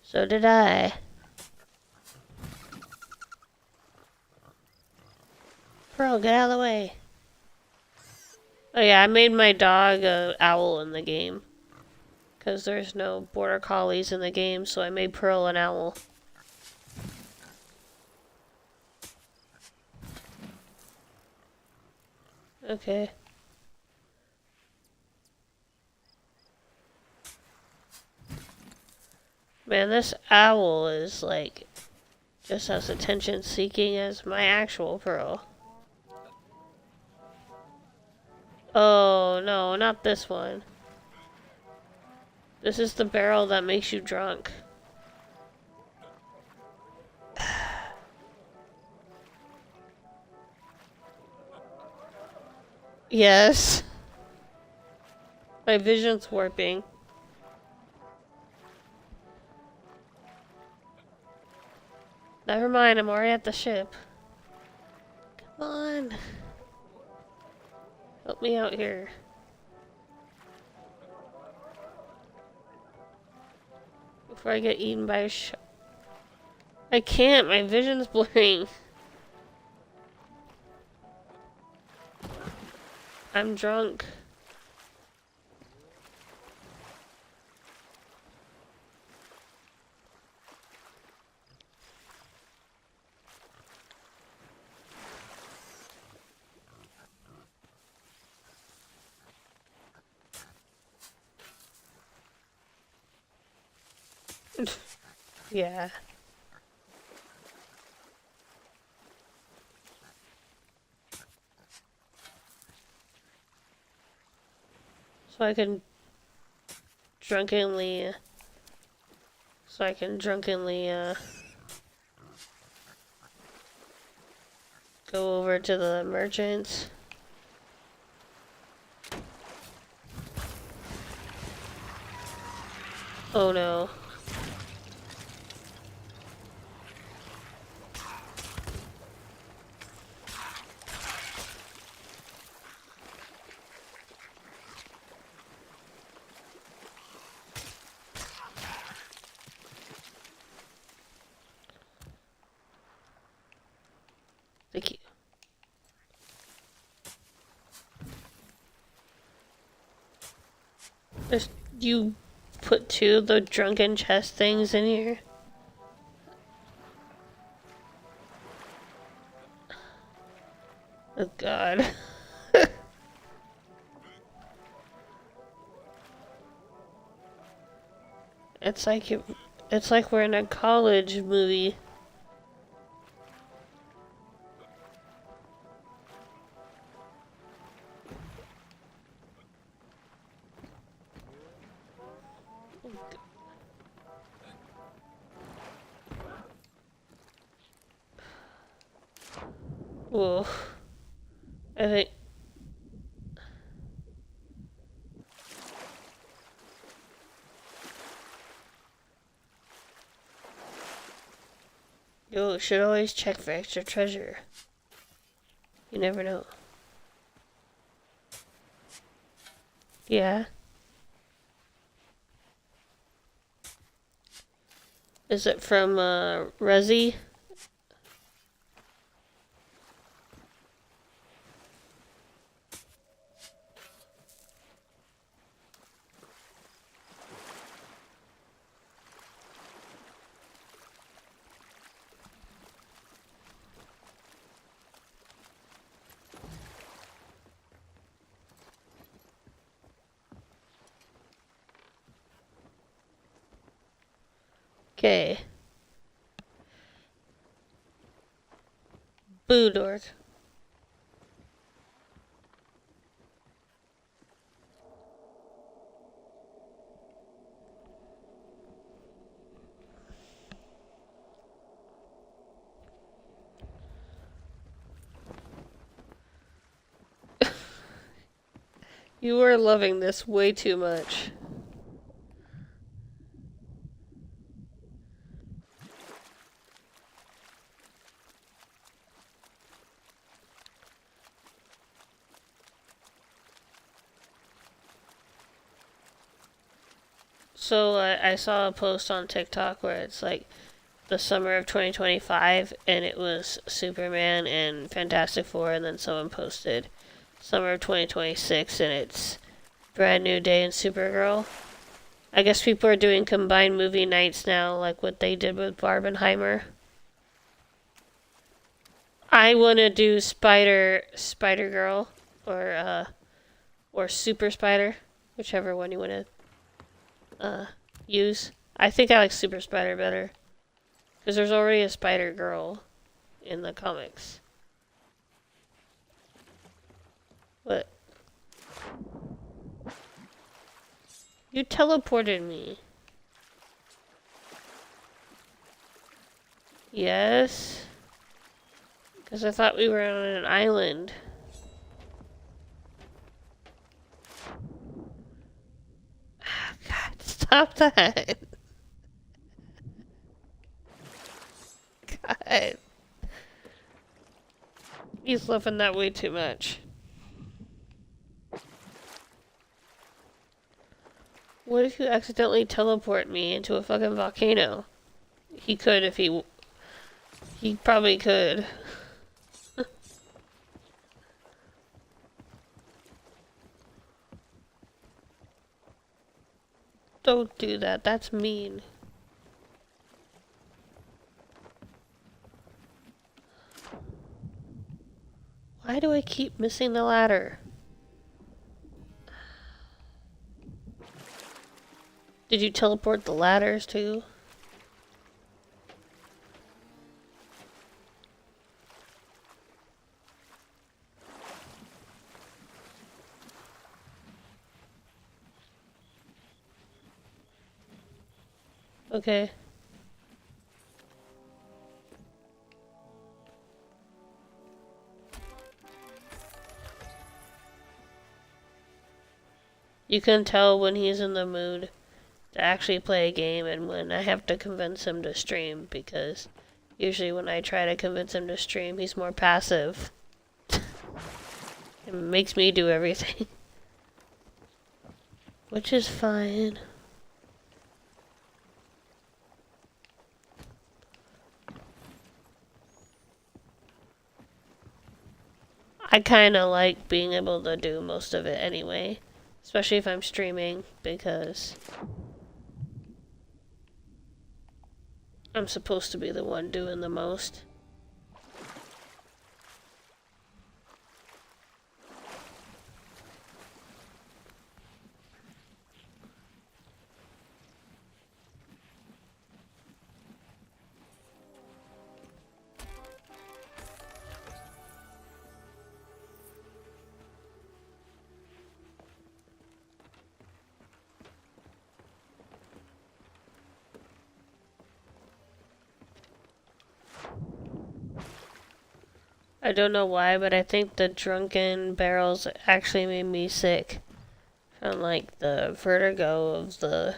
A: So did I. Pearl, get out of the way. Oh yeah, I made my dog a owl in the game. Because there's no border collies in the game, so I made Pearl an owl. Okay. Man, this owl is like just as attention seeking as my actual Pearl. Oh no, not this one. This is the barrel that makes you drunk. Yes. My vision's warping. Never mind, I'm already at the ship. Come on. Help me out here. Before I get eaten by a shark. I can't, my vision's blurring. I'm drunk. Yeah. So I can drunkenly go over to the merchants. Oh no. Thank you. You put two of the drunken chest things in here? Oh god. It's like we're in a college movie. Whoa. I think... You should always check for extra treasure. You never know. Yeah. Is it from, Resi? Okay. Boo dork. You are loving this way too much. So I saw a post on TikTok where it's like the summer of 2025 and it was Superman and Fantastic Four, and then someone posted summer of 2026 and it's Brand New Day and Supergirl. I guess people are doing combined movie nights now, like what they did with Barbenheimer. I want to do Spider Girl or Super Spider, whichever one you want to use. I think I like Super Spider better because there's already a Spider Girl in the comics. What? You teleported me. Yes. Because I thought we were on an island. God, stop that. God. He's loving that way too much. What if you accidentally teleport me into a fucking volcano? He could if he... He probably could. Don't do that. That's mean. Why do I keep missing the ladder? Did you teleport the ladders too? Okay. You can tell when he's in the mood to actually play a game and when I have to convince him to stream, because usually when I try to convince him to stream, he's more passive. It makes me do everything. Which is fine. I kinda like being able to do most of it anyway. Especially if I'm streaming, because I'm supposed to be the one doing the most. I don't know why, but I think the drunken barrels actually made me sick. From like the vertigo of the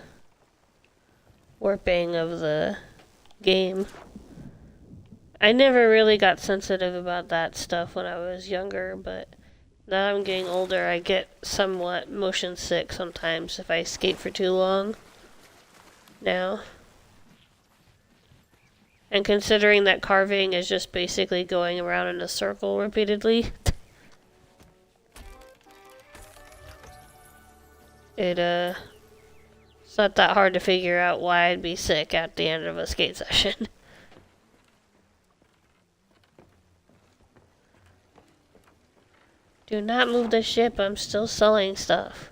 A: warping of the game. I never really got sensitive about that stuff when I was younger, but now I'm getting older, I get somewhat motion sick sometimes if I skate for too long. Now. And considering that carving is just basically going around in a circle repeatedly, it's not that hard to figure out why I'd be sick at the end of a skate session. Do not move the ship, I'm still selling stuff.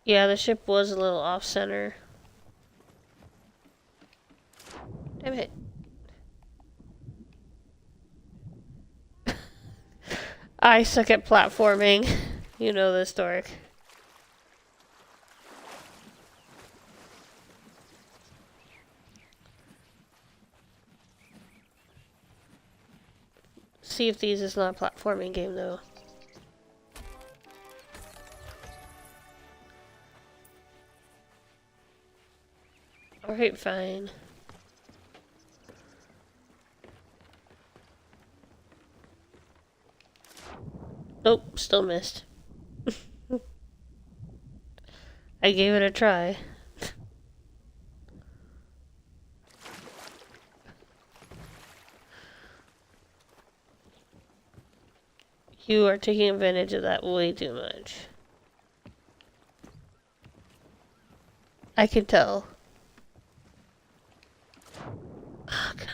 A: Yeah, the ship was a little off-center. Damn it. I suck at platforming. You know this, dork. Sea of Thieves is not a platforming game, though. Alright, fine. Nope, still missed. I gave it a try. You are taking advantage of that way too much. I can tell. Oh, God.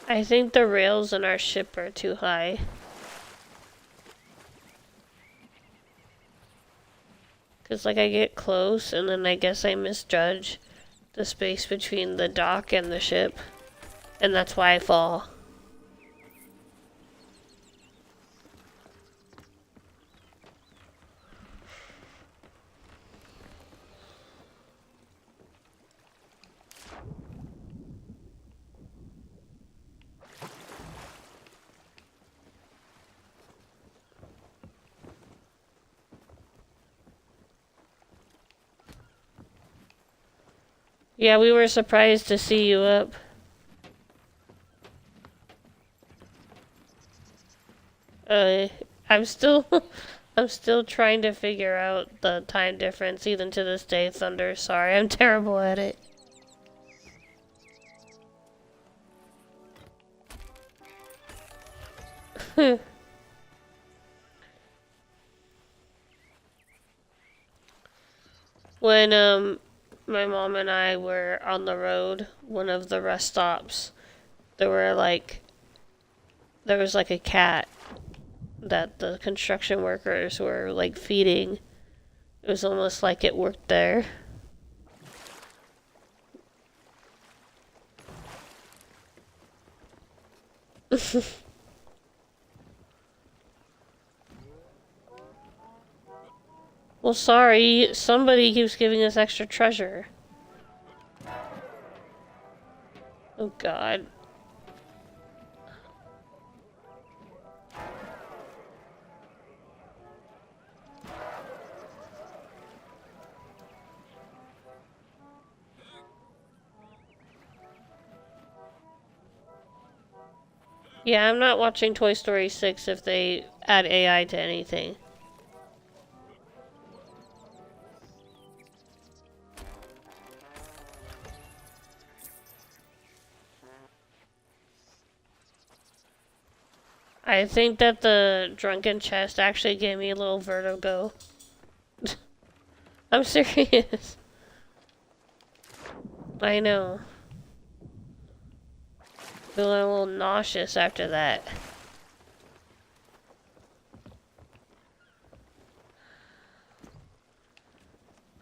A: I think the rails in our ship are too high. Cause like I get close and then I guess I misjudge the space between the dock and the ship. And that's why I fall. Yeah, we were surprised to see you up. Uh, I'm still, I'm still trying to figure out the time difference, even to this day, Thunder. Sorry, I'm terrible at it. When, my mom and I were on the road, one of the rest stops, there were like, there was like a cat that the construction workers were like feeding. It was almost like it worked there. Well, sorry, somebody keeps giving us extra treasure. Oh god. Yeah, I'm not watching Toy Story 6 if they add AI to anything. I think that the drunken chest actually gave me a little vertigo. I'm serious. I know. Feeling a little nauseous after that.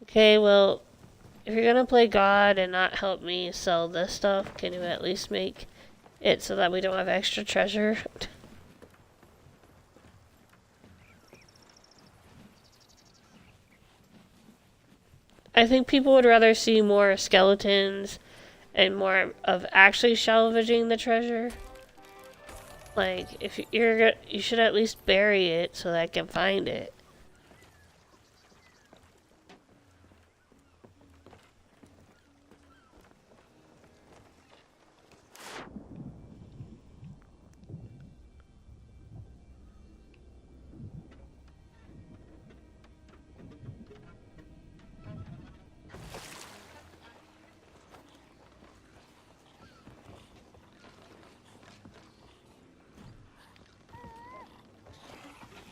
A: Okay, well, if you're gonna play God and not help me sell this stuff, can you at least make it so that we don't have extra treasure? I think people would rather see more skeletons and more of actually salvaging the treasure. Like, if you should at least bury it so that I can find it.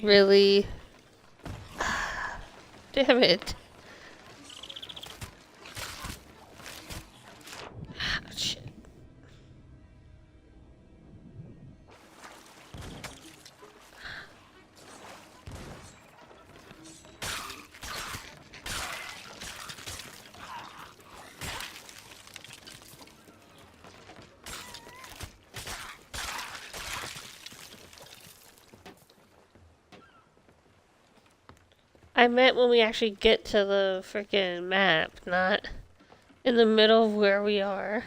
A: Really? Damn it. Shit. I meant when we actually get to the freaking map, not in the middle of where we are.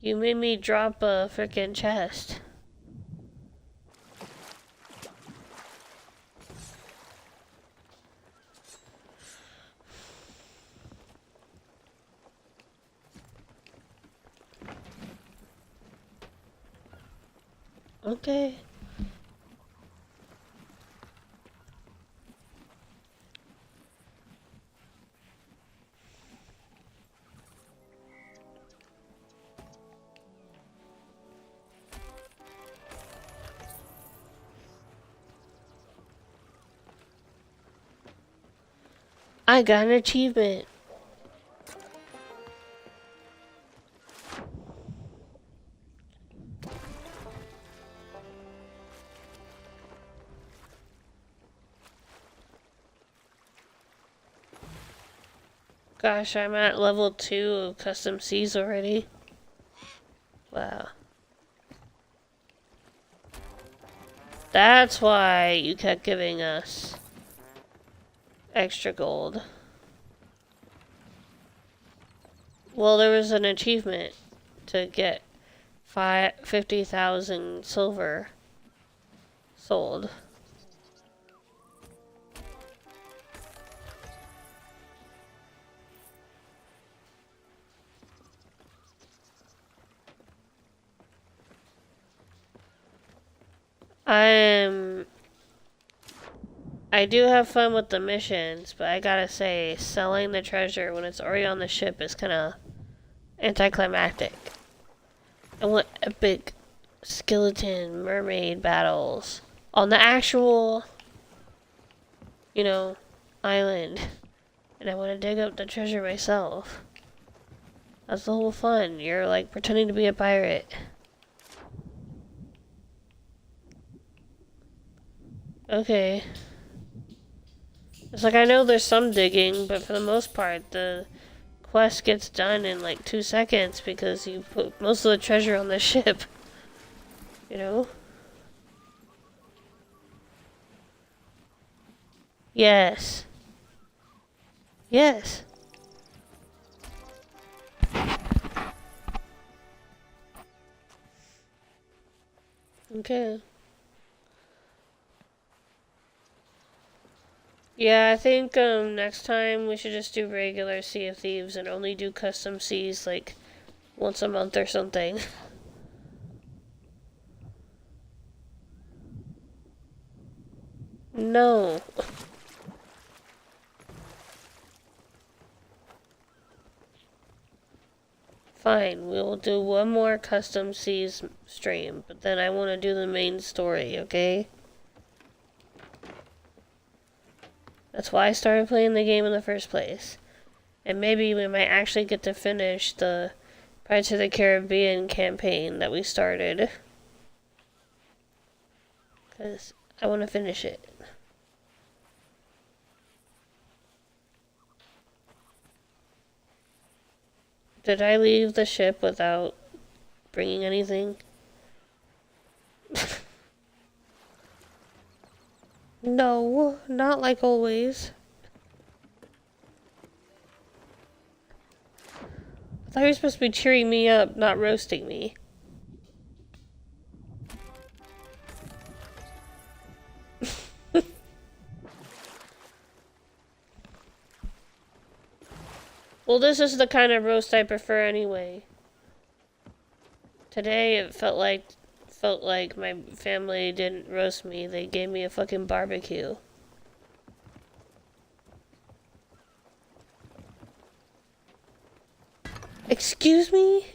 A: You made me drop a freaking chest. Okay. I got an achievement. Gosh, I'm at level 2 of custom Cs already. Wow. That's why you kept giving us extra gold. Well, there was an achievement to get 50,000 silver sold. I do have fun with the missions, but I gotta say, selling the treasure when it's already on the ship is kind of anticlimactic. I want epic skeleton mermaid battles on the actual, island. And I want to dig up the treasure myself. That's the whole fun. You're like pretending to be a pirate. Okay. It's like I know there's some digging, but for the most part, the quest gets done in like 2 seconds because you put most of the treasure on the ship. You know? Yes. Yes. Okay. Yeah, I think next time we should just do regular Sea of Thieves and only do custom seas like once a month or something. No. Fine, we'll do one more custom seas stream, but then I want to do the main story, okay? That's why I started playing the game in the first place. And maybe we might actually get to finish the Pirates of the Caribbean campaign that we started. Because I want to finish it. Did I leave the ship without bringing anything? No, not like always. I thought you were supposed to be cheering me up, not roasting me. Well, this is the kind of roast I prefer anyway. Today it felt like my family didn't roast me. They gave me a fucking barbecue. Excuse me?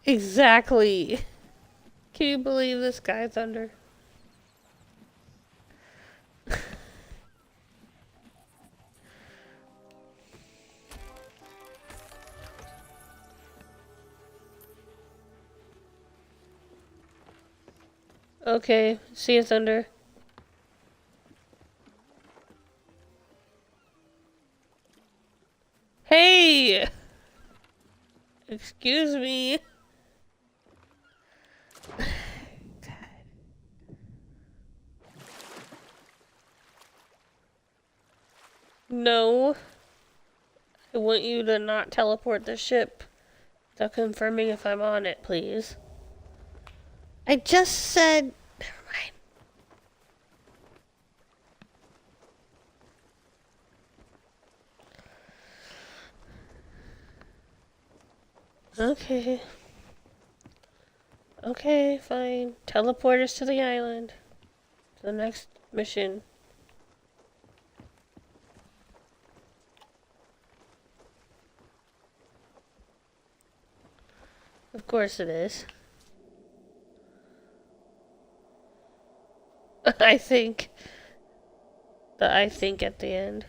A: Exactly. Can you believe this guy, Thunder? Okay, see you, Thunder. Hey! Excuse me. No. I want you to not teleport the ship without confirming if I'm on it, please. I just said... Never mind. Okay. Okay, fine. Teleport us to the island. To the next mission. Of course it is. I think. The I think at the end.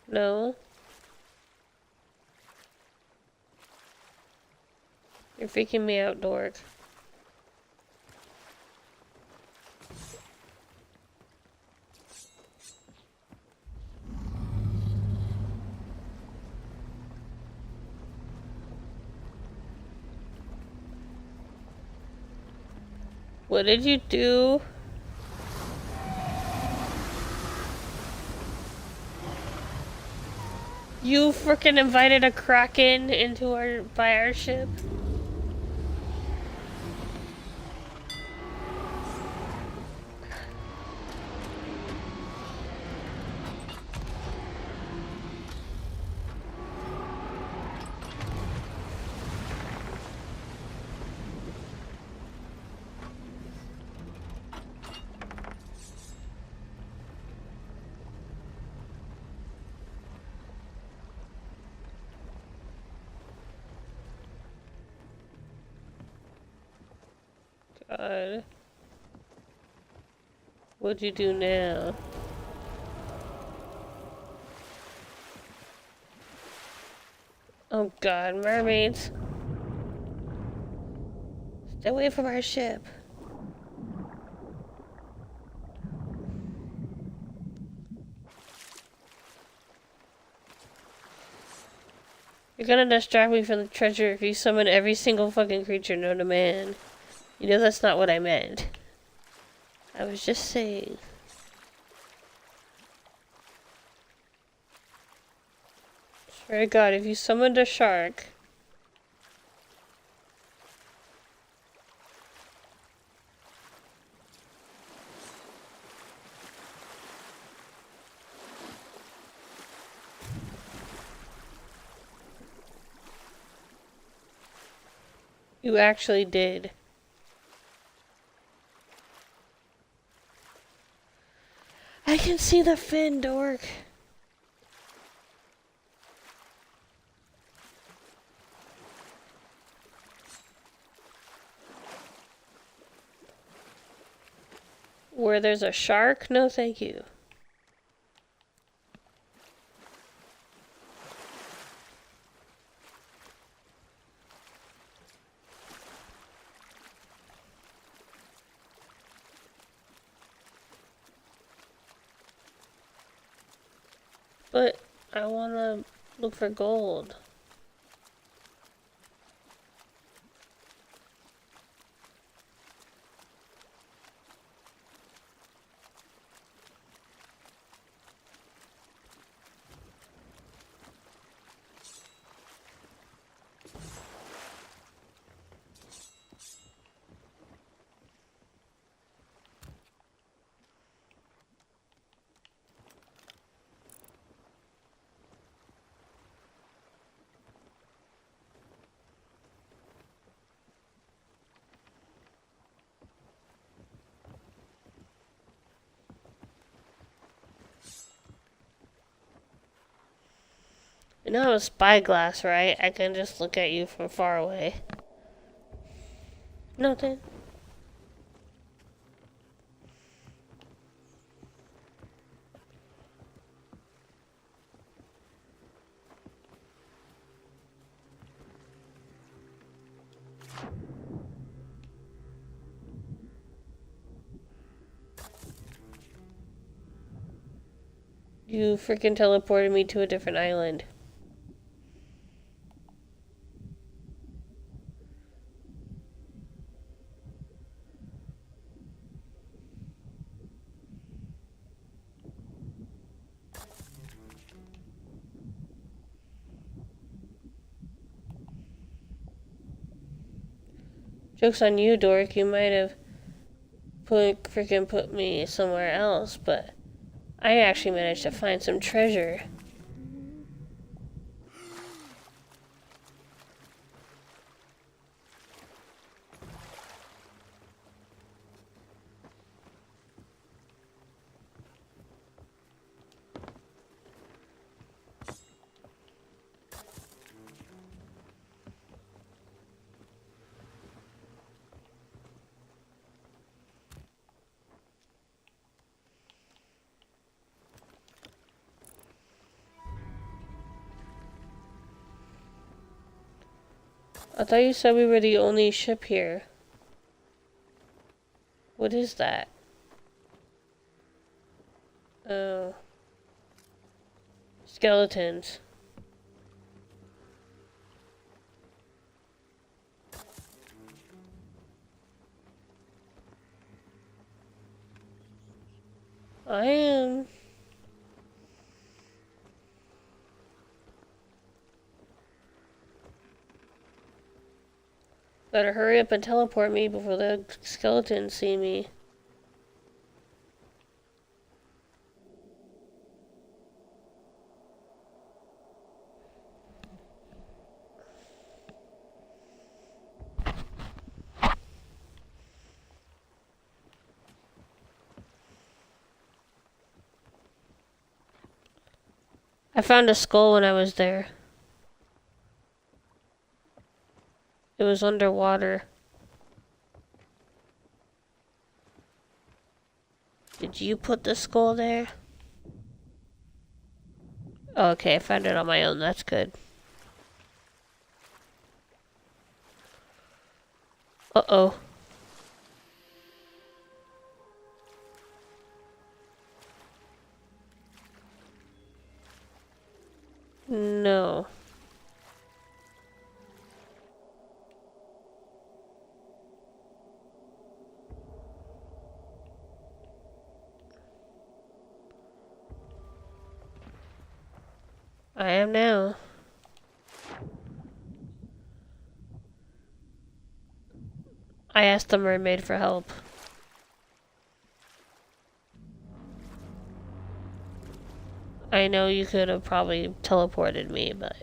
A: No. You're freaking me out, dork. What did you do? You frickin' invited a kraken into our ship? God. What'd you do now? Oh God, mermaids. Stay away from our ship. You're gonna distract me from the treasure if you summon every single fucking creature known to man. You know that's not what I meant. I was just saying. Swear to God, if you summoned a shark... You actually did. I can see the fin, dork. Where there's a shark? No, thank you. But I wanna look for gold. You know I have a spyglass, right? I can just look at you from far away. Nothing. You freaking teleported me to a different island. Joke's on you, dork. You might have put me somewhere else, but I actually managed to find some treasure. I thought you said we were the only ship here. What is that? Oh. Skeletons. I am. Better hurry up and teleport me before the skeletons see me. I found a skull when I was there. It was underwater. Did you put the skull there? Okay, I found it on my own. That's good. Uh-oh. No. I am now. I asked the mermaid for help. I know you could have probably teleported me, but...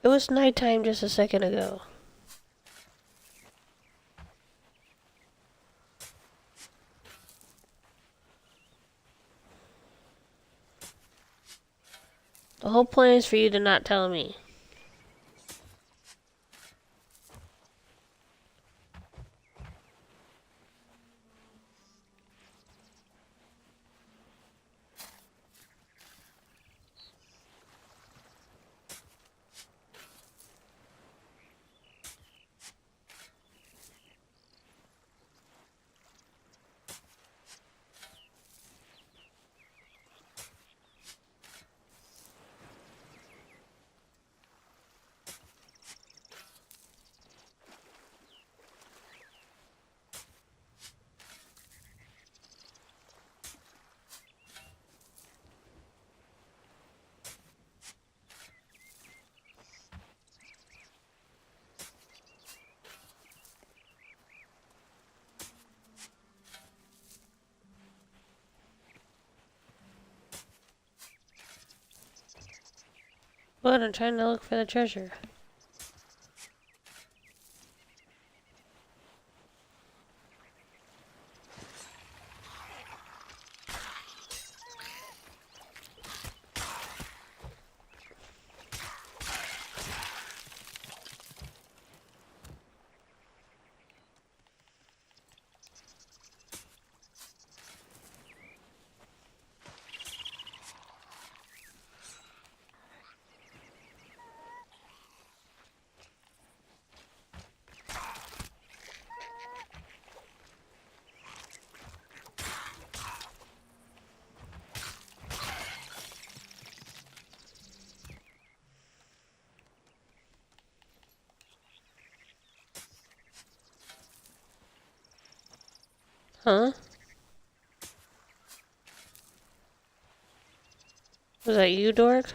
A: It was nighttime just a second ago. The whole plan is for you to not tell me. What? I'm trying to look for the treasure. Huh? Was that you, Dork?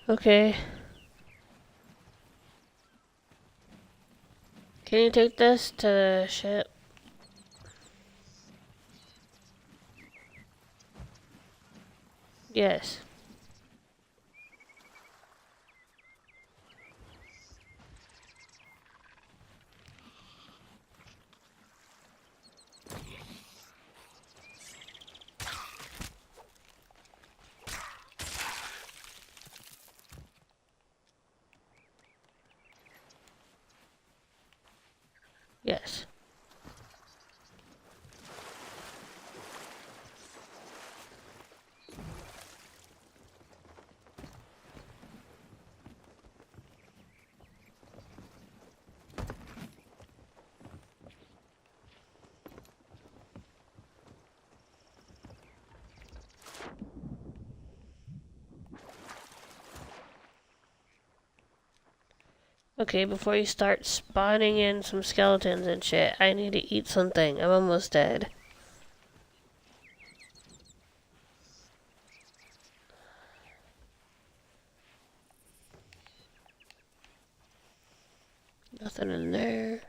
A: Okay. Can you take this to the ship? Yes. Yes. Okay, before you start spawning in some skeletons and shit, I need to eat something. I'm almost dead. Nothing in there.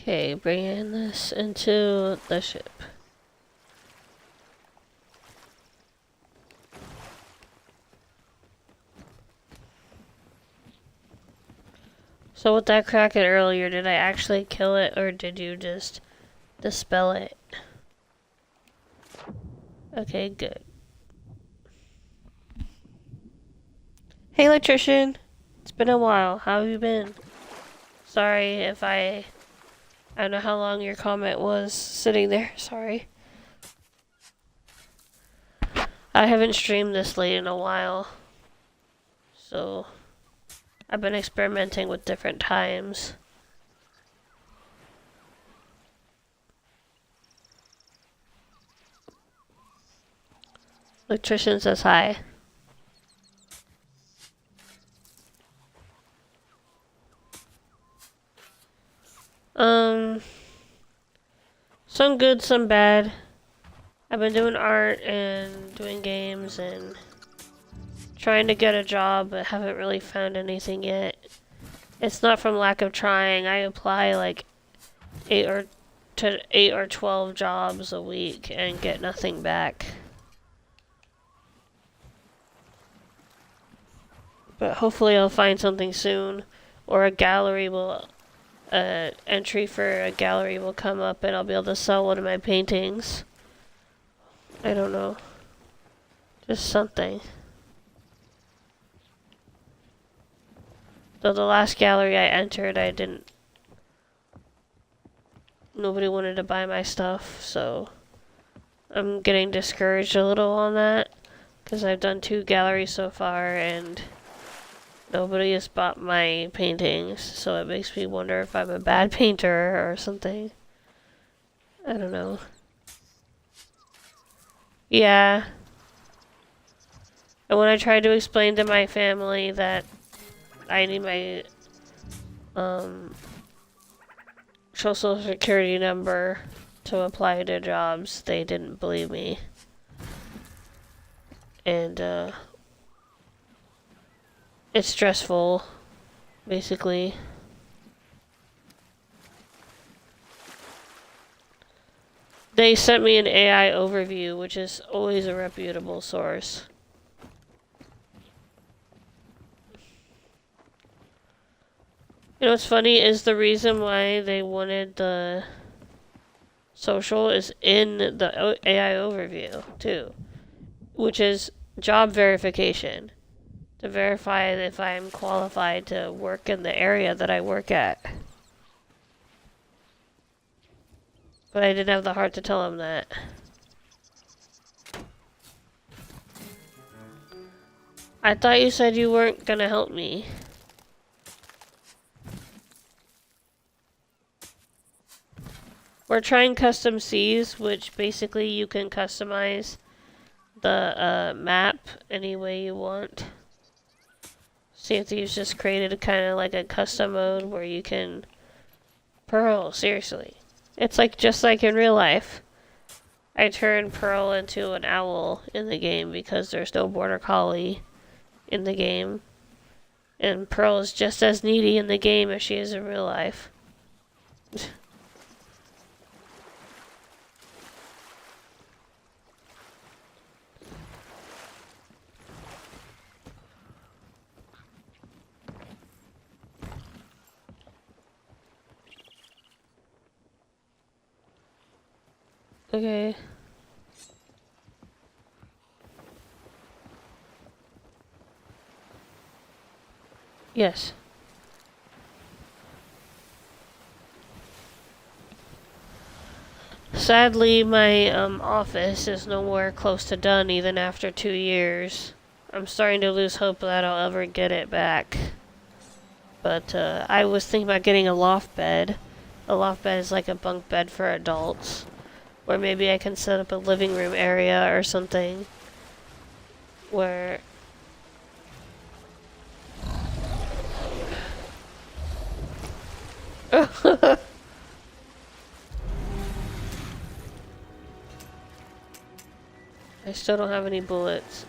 A: Okay, bringing this into the ship. So with that kraken earlier, did I actually kill it or did you just dispel it? Okay, good. Hey electrician! It's been a while. How have you been? Sorry if I don't know how long your comment was sitting there. Sorry. I haven't streamed this late in a while. So I've been experimenting with different times. Electrician says hi. Some good, some bad. I've been doing art and doing games and trying to get a job, but haven't really found anything yet. It's not from lack of trying. I apply like 8 or 12 jobs a week and get nothing back. But hopefully I'll find something soon, or a gallery will entry for a gallery will come up and I'll be able to sell one of my paintings. I don't know. Just something. Though the last gallery I entered, nobody wanted to buy my stuff, so I'm getting discouraged a little on that, because I've done 2 galleries so far and nobody has bought my paintings, so it makes me wonder if I'm a bad painter or something. I don't know. Yeah. And when I tried to explain to my family that I need my social security number to apply to jobs, they didn't believe me. And it's stressful, basically. They sent me an AI overview, which is always a reputable source. You know what's funny is the reason why they wanted the social is in the AI overview, too. Which is job verification. To verify if I'm qualified to work in the area that I work at. But I didn't have the heart to tell him that. I thought you said you weren't gonna help me. We're trying custom Cs, which basically you can customize the map any way you want. Sea of Thieves just created a kind of like a custom mode where you can... Pearl, seriously. It's like just like in real life. I turned Pearl into an owl in the game because there's no border collie in the game. And Pearl is just as needy in the game as she is in real life. Okay. Yes. Sadly, my office is nowhere close to done even after 2 years. I'm starting to lose hope that I'll ever get it back. But I was thinking about getting a loft bed. A loft bed is like a bunk bed for adults. Or maybe I can set up a living room area or something. Where... I still don't have any bullets.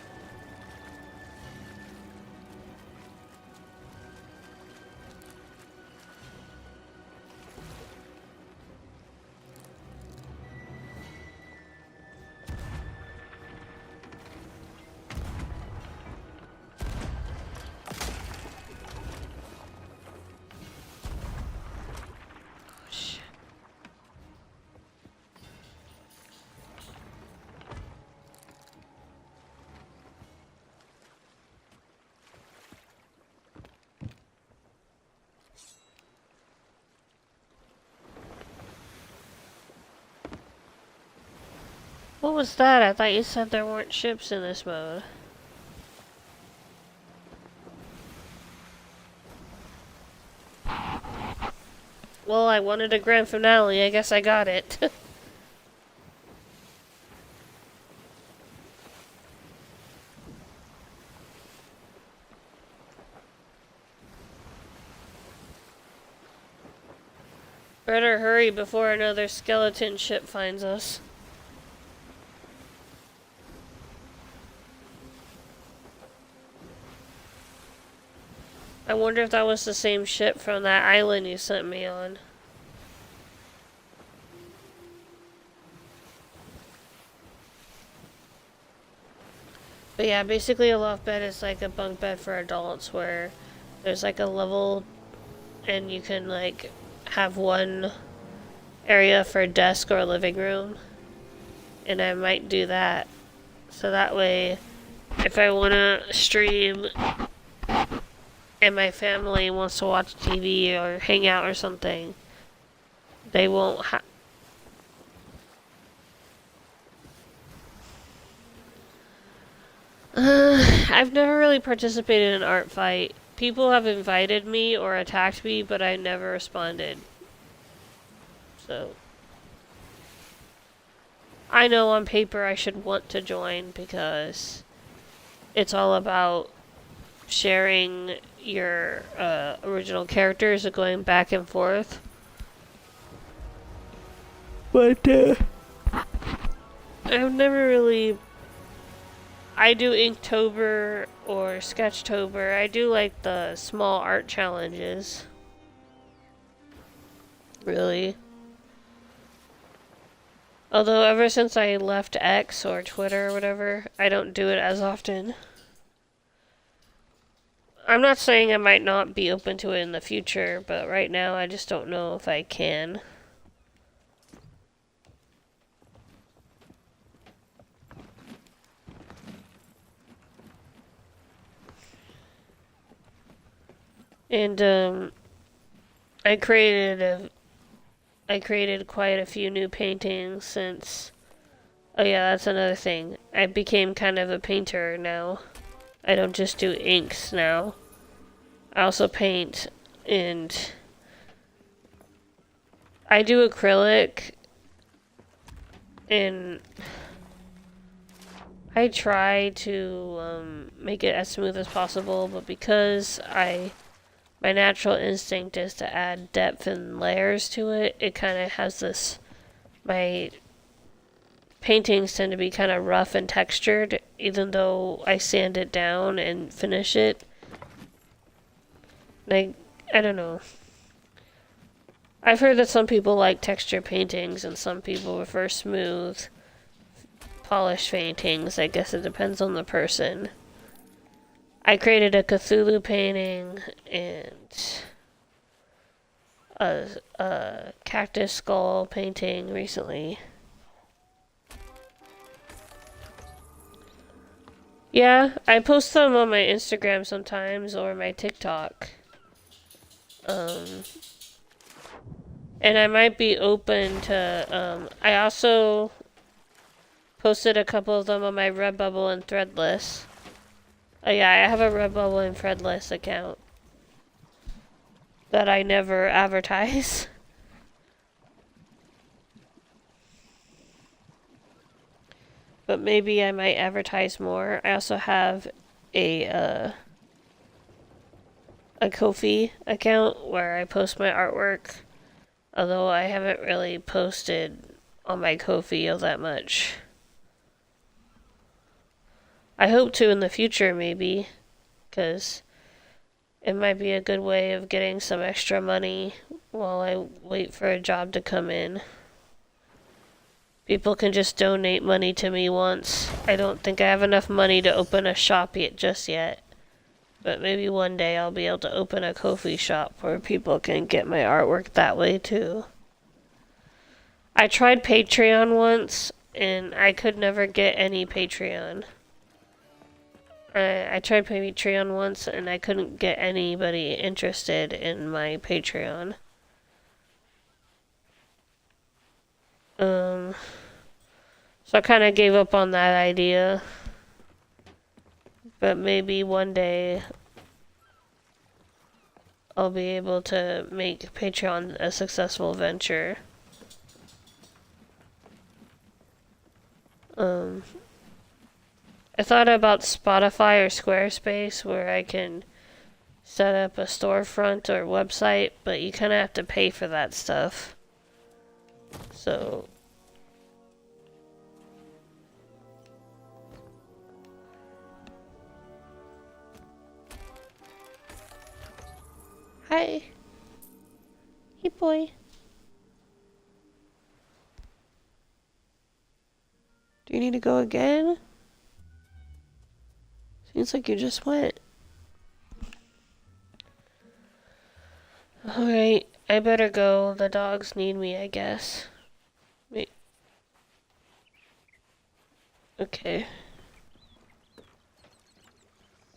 A: What was that? I thought you said there weren't ships in this mode. Well, I wanted a grand finale. I guess I got it. Better hurry before another skeleton ship finds us. I wonder if that was the same ship from that island you sent me on. But yeah, basically a loft bed is like a bunk bed for adults where there's like a level and you can like have one area for a desk or a living room. And I might do that. So that way, if I want to stream and my family wants to watch TV or hang out or something, they won't have... I've never really participated in an art fight. People have invited me or attacked me, but I never responded. So... I know on paper I should want to join because it's all about sharing your original characters and going back and forth. But I've never really... I do Inktober or Sketchtober. I do like the small art challenges. Really. Although ever since I left X or Twitter or whatever, I don't do it as often. I'm not saying I might not be open to it in the future, but right now I just don't know if I can. And I created quite a few new paintings since... Oh yeah, that's another thing. I became kind of a painter now. I don't just do inks now. I also paint, and I do acrylic, and I try to make it as smooth as possible, but because my natural instinct is to add depth and layers to it, it kind of has this... My paintings tend to be kind of rough and textured, even though I sand it down and finish it. I don't know. I've heard that some people like texture paintings and some people prefer smooth, polished paintings. I guess it depends on the person. I created a Cthulhu painting and a cactus skull painting recently. Yeah, I post them on my Instagram sometimes or my TikTok. Um, and I might be open to, I also posted a couple of them on my Redbubble and Threadless. Oh yeah, I have a Redbubble and Threadless account that I never advertise. But maybe I might advertise more. I also have a Ko-fi account where I post my artwork. Although I haven't really posted on my Ko-fi all that much. I hope to in the future, maybe, because it might be a good way of getting some extra money while I wait for a job to come in. People can just donate money to me once. I don't think I have enough money to open a shop just yet. But maybe one day I'll be able to open a Ko-fi shop where people can get my artwork that way too. I tried Patreon once, and I could never get any Patreon. I tried Patreon once, and I couldn't get anybody interested in my Patreon. So I kind of gave up on that idea. But maybe one day I'll be able to make Patreon a successful venture. I thought about Spotify or Squarespace where I can set up a storefront or website, but you kind of have to pay for that stuff. So hi. Hey boy. Do you need to go again? Seems like you just went. Alright, I better go. The dogs need me, I guess. Wait. Okay.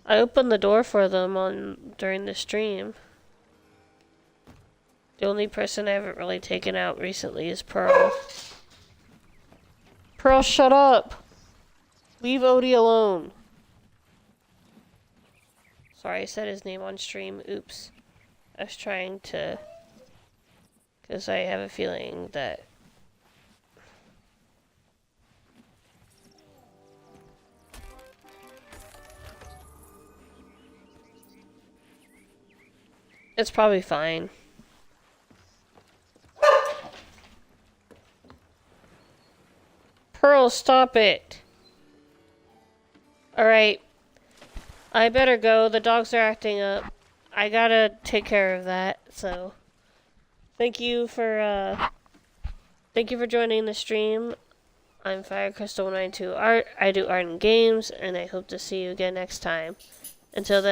A: I opened the door for them during the stream. The only person I haven't really taken out recently is Pearl. Pearl, shut up! Leave Odie alone. Sorry, I said his name on stream. Oops. I was trying to... because I have a feeling that... it's probably fine. Pearl, stop it! Alright. I better go. The dogs are acting up. I gotta take care of that, so... Thank you for joining the stream. I'm FireCrystal192 Art. I do art and games, and I hope to see you again next time. Until then...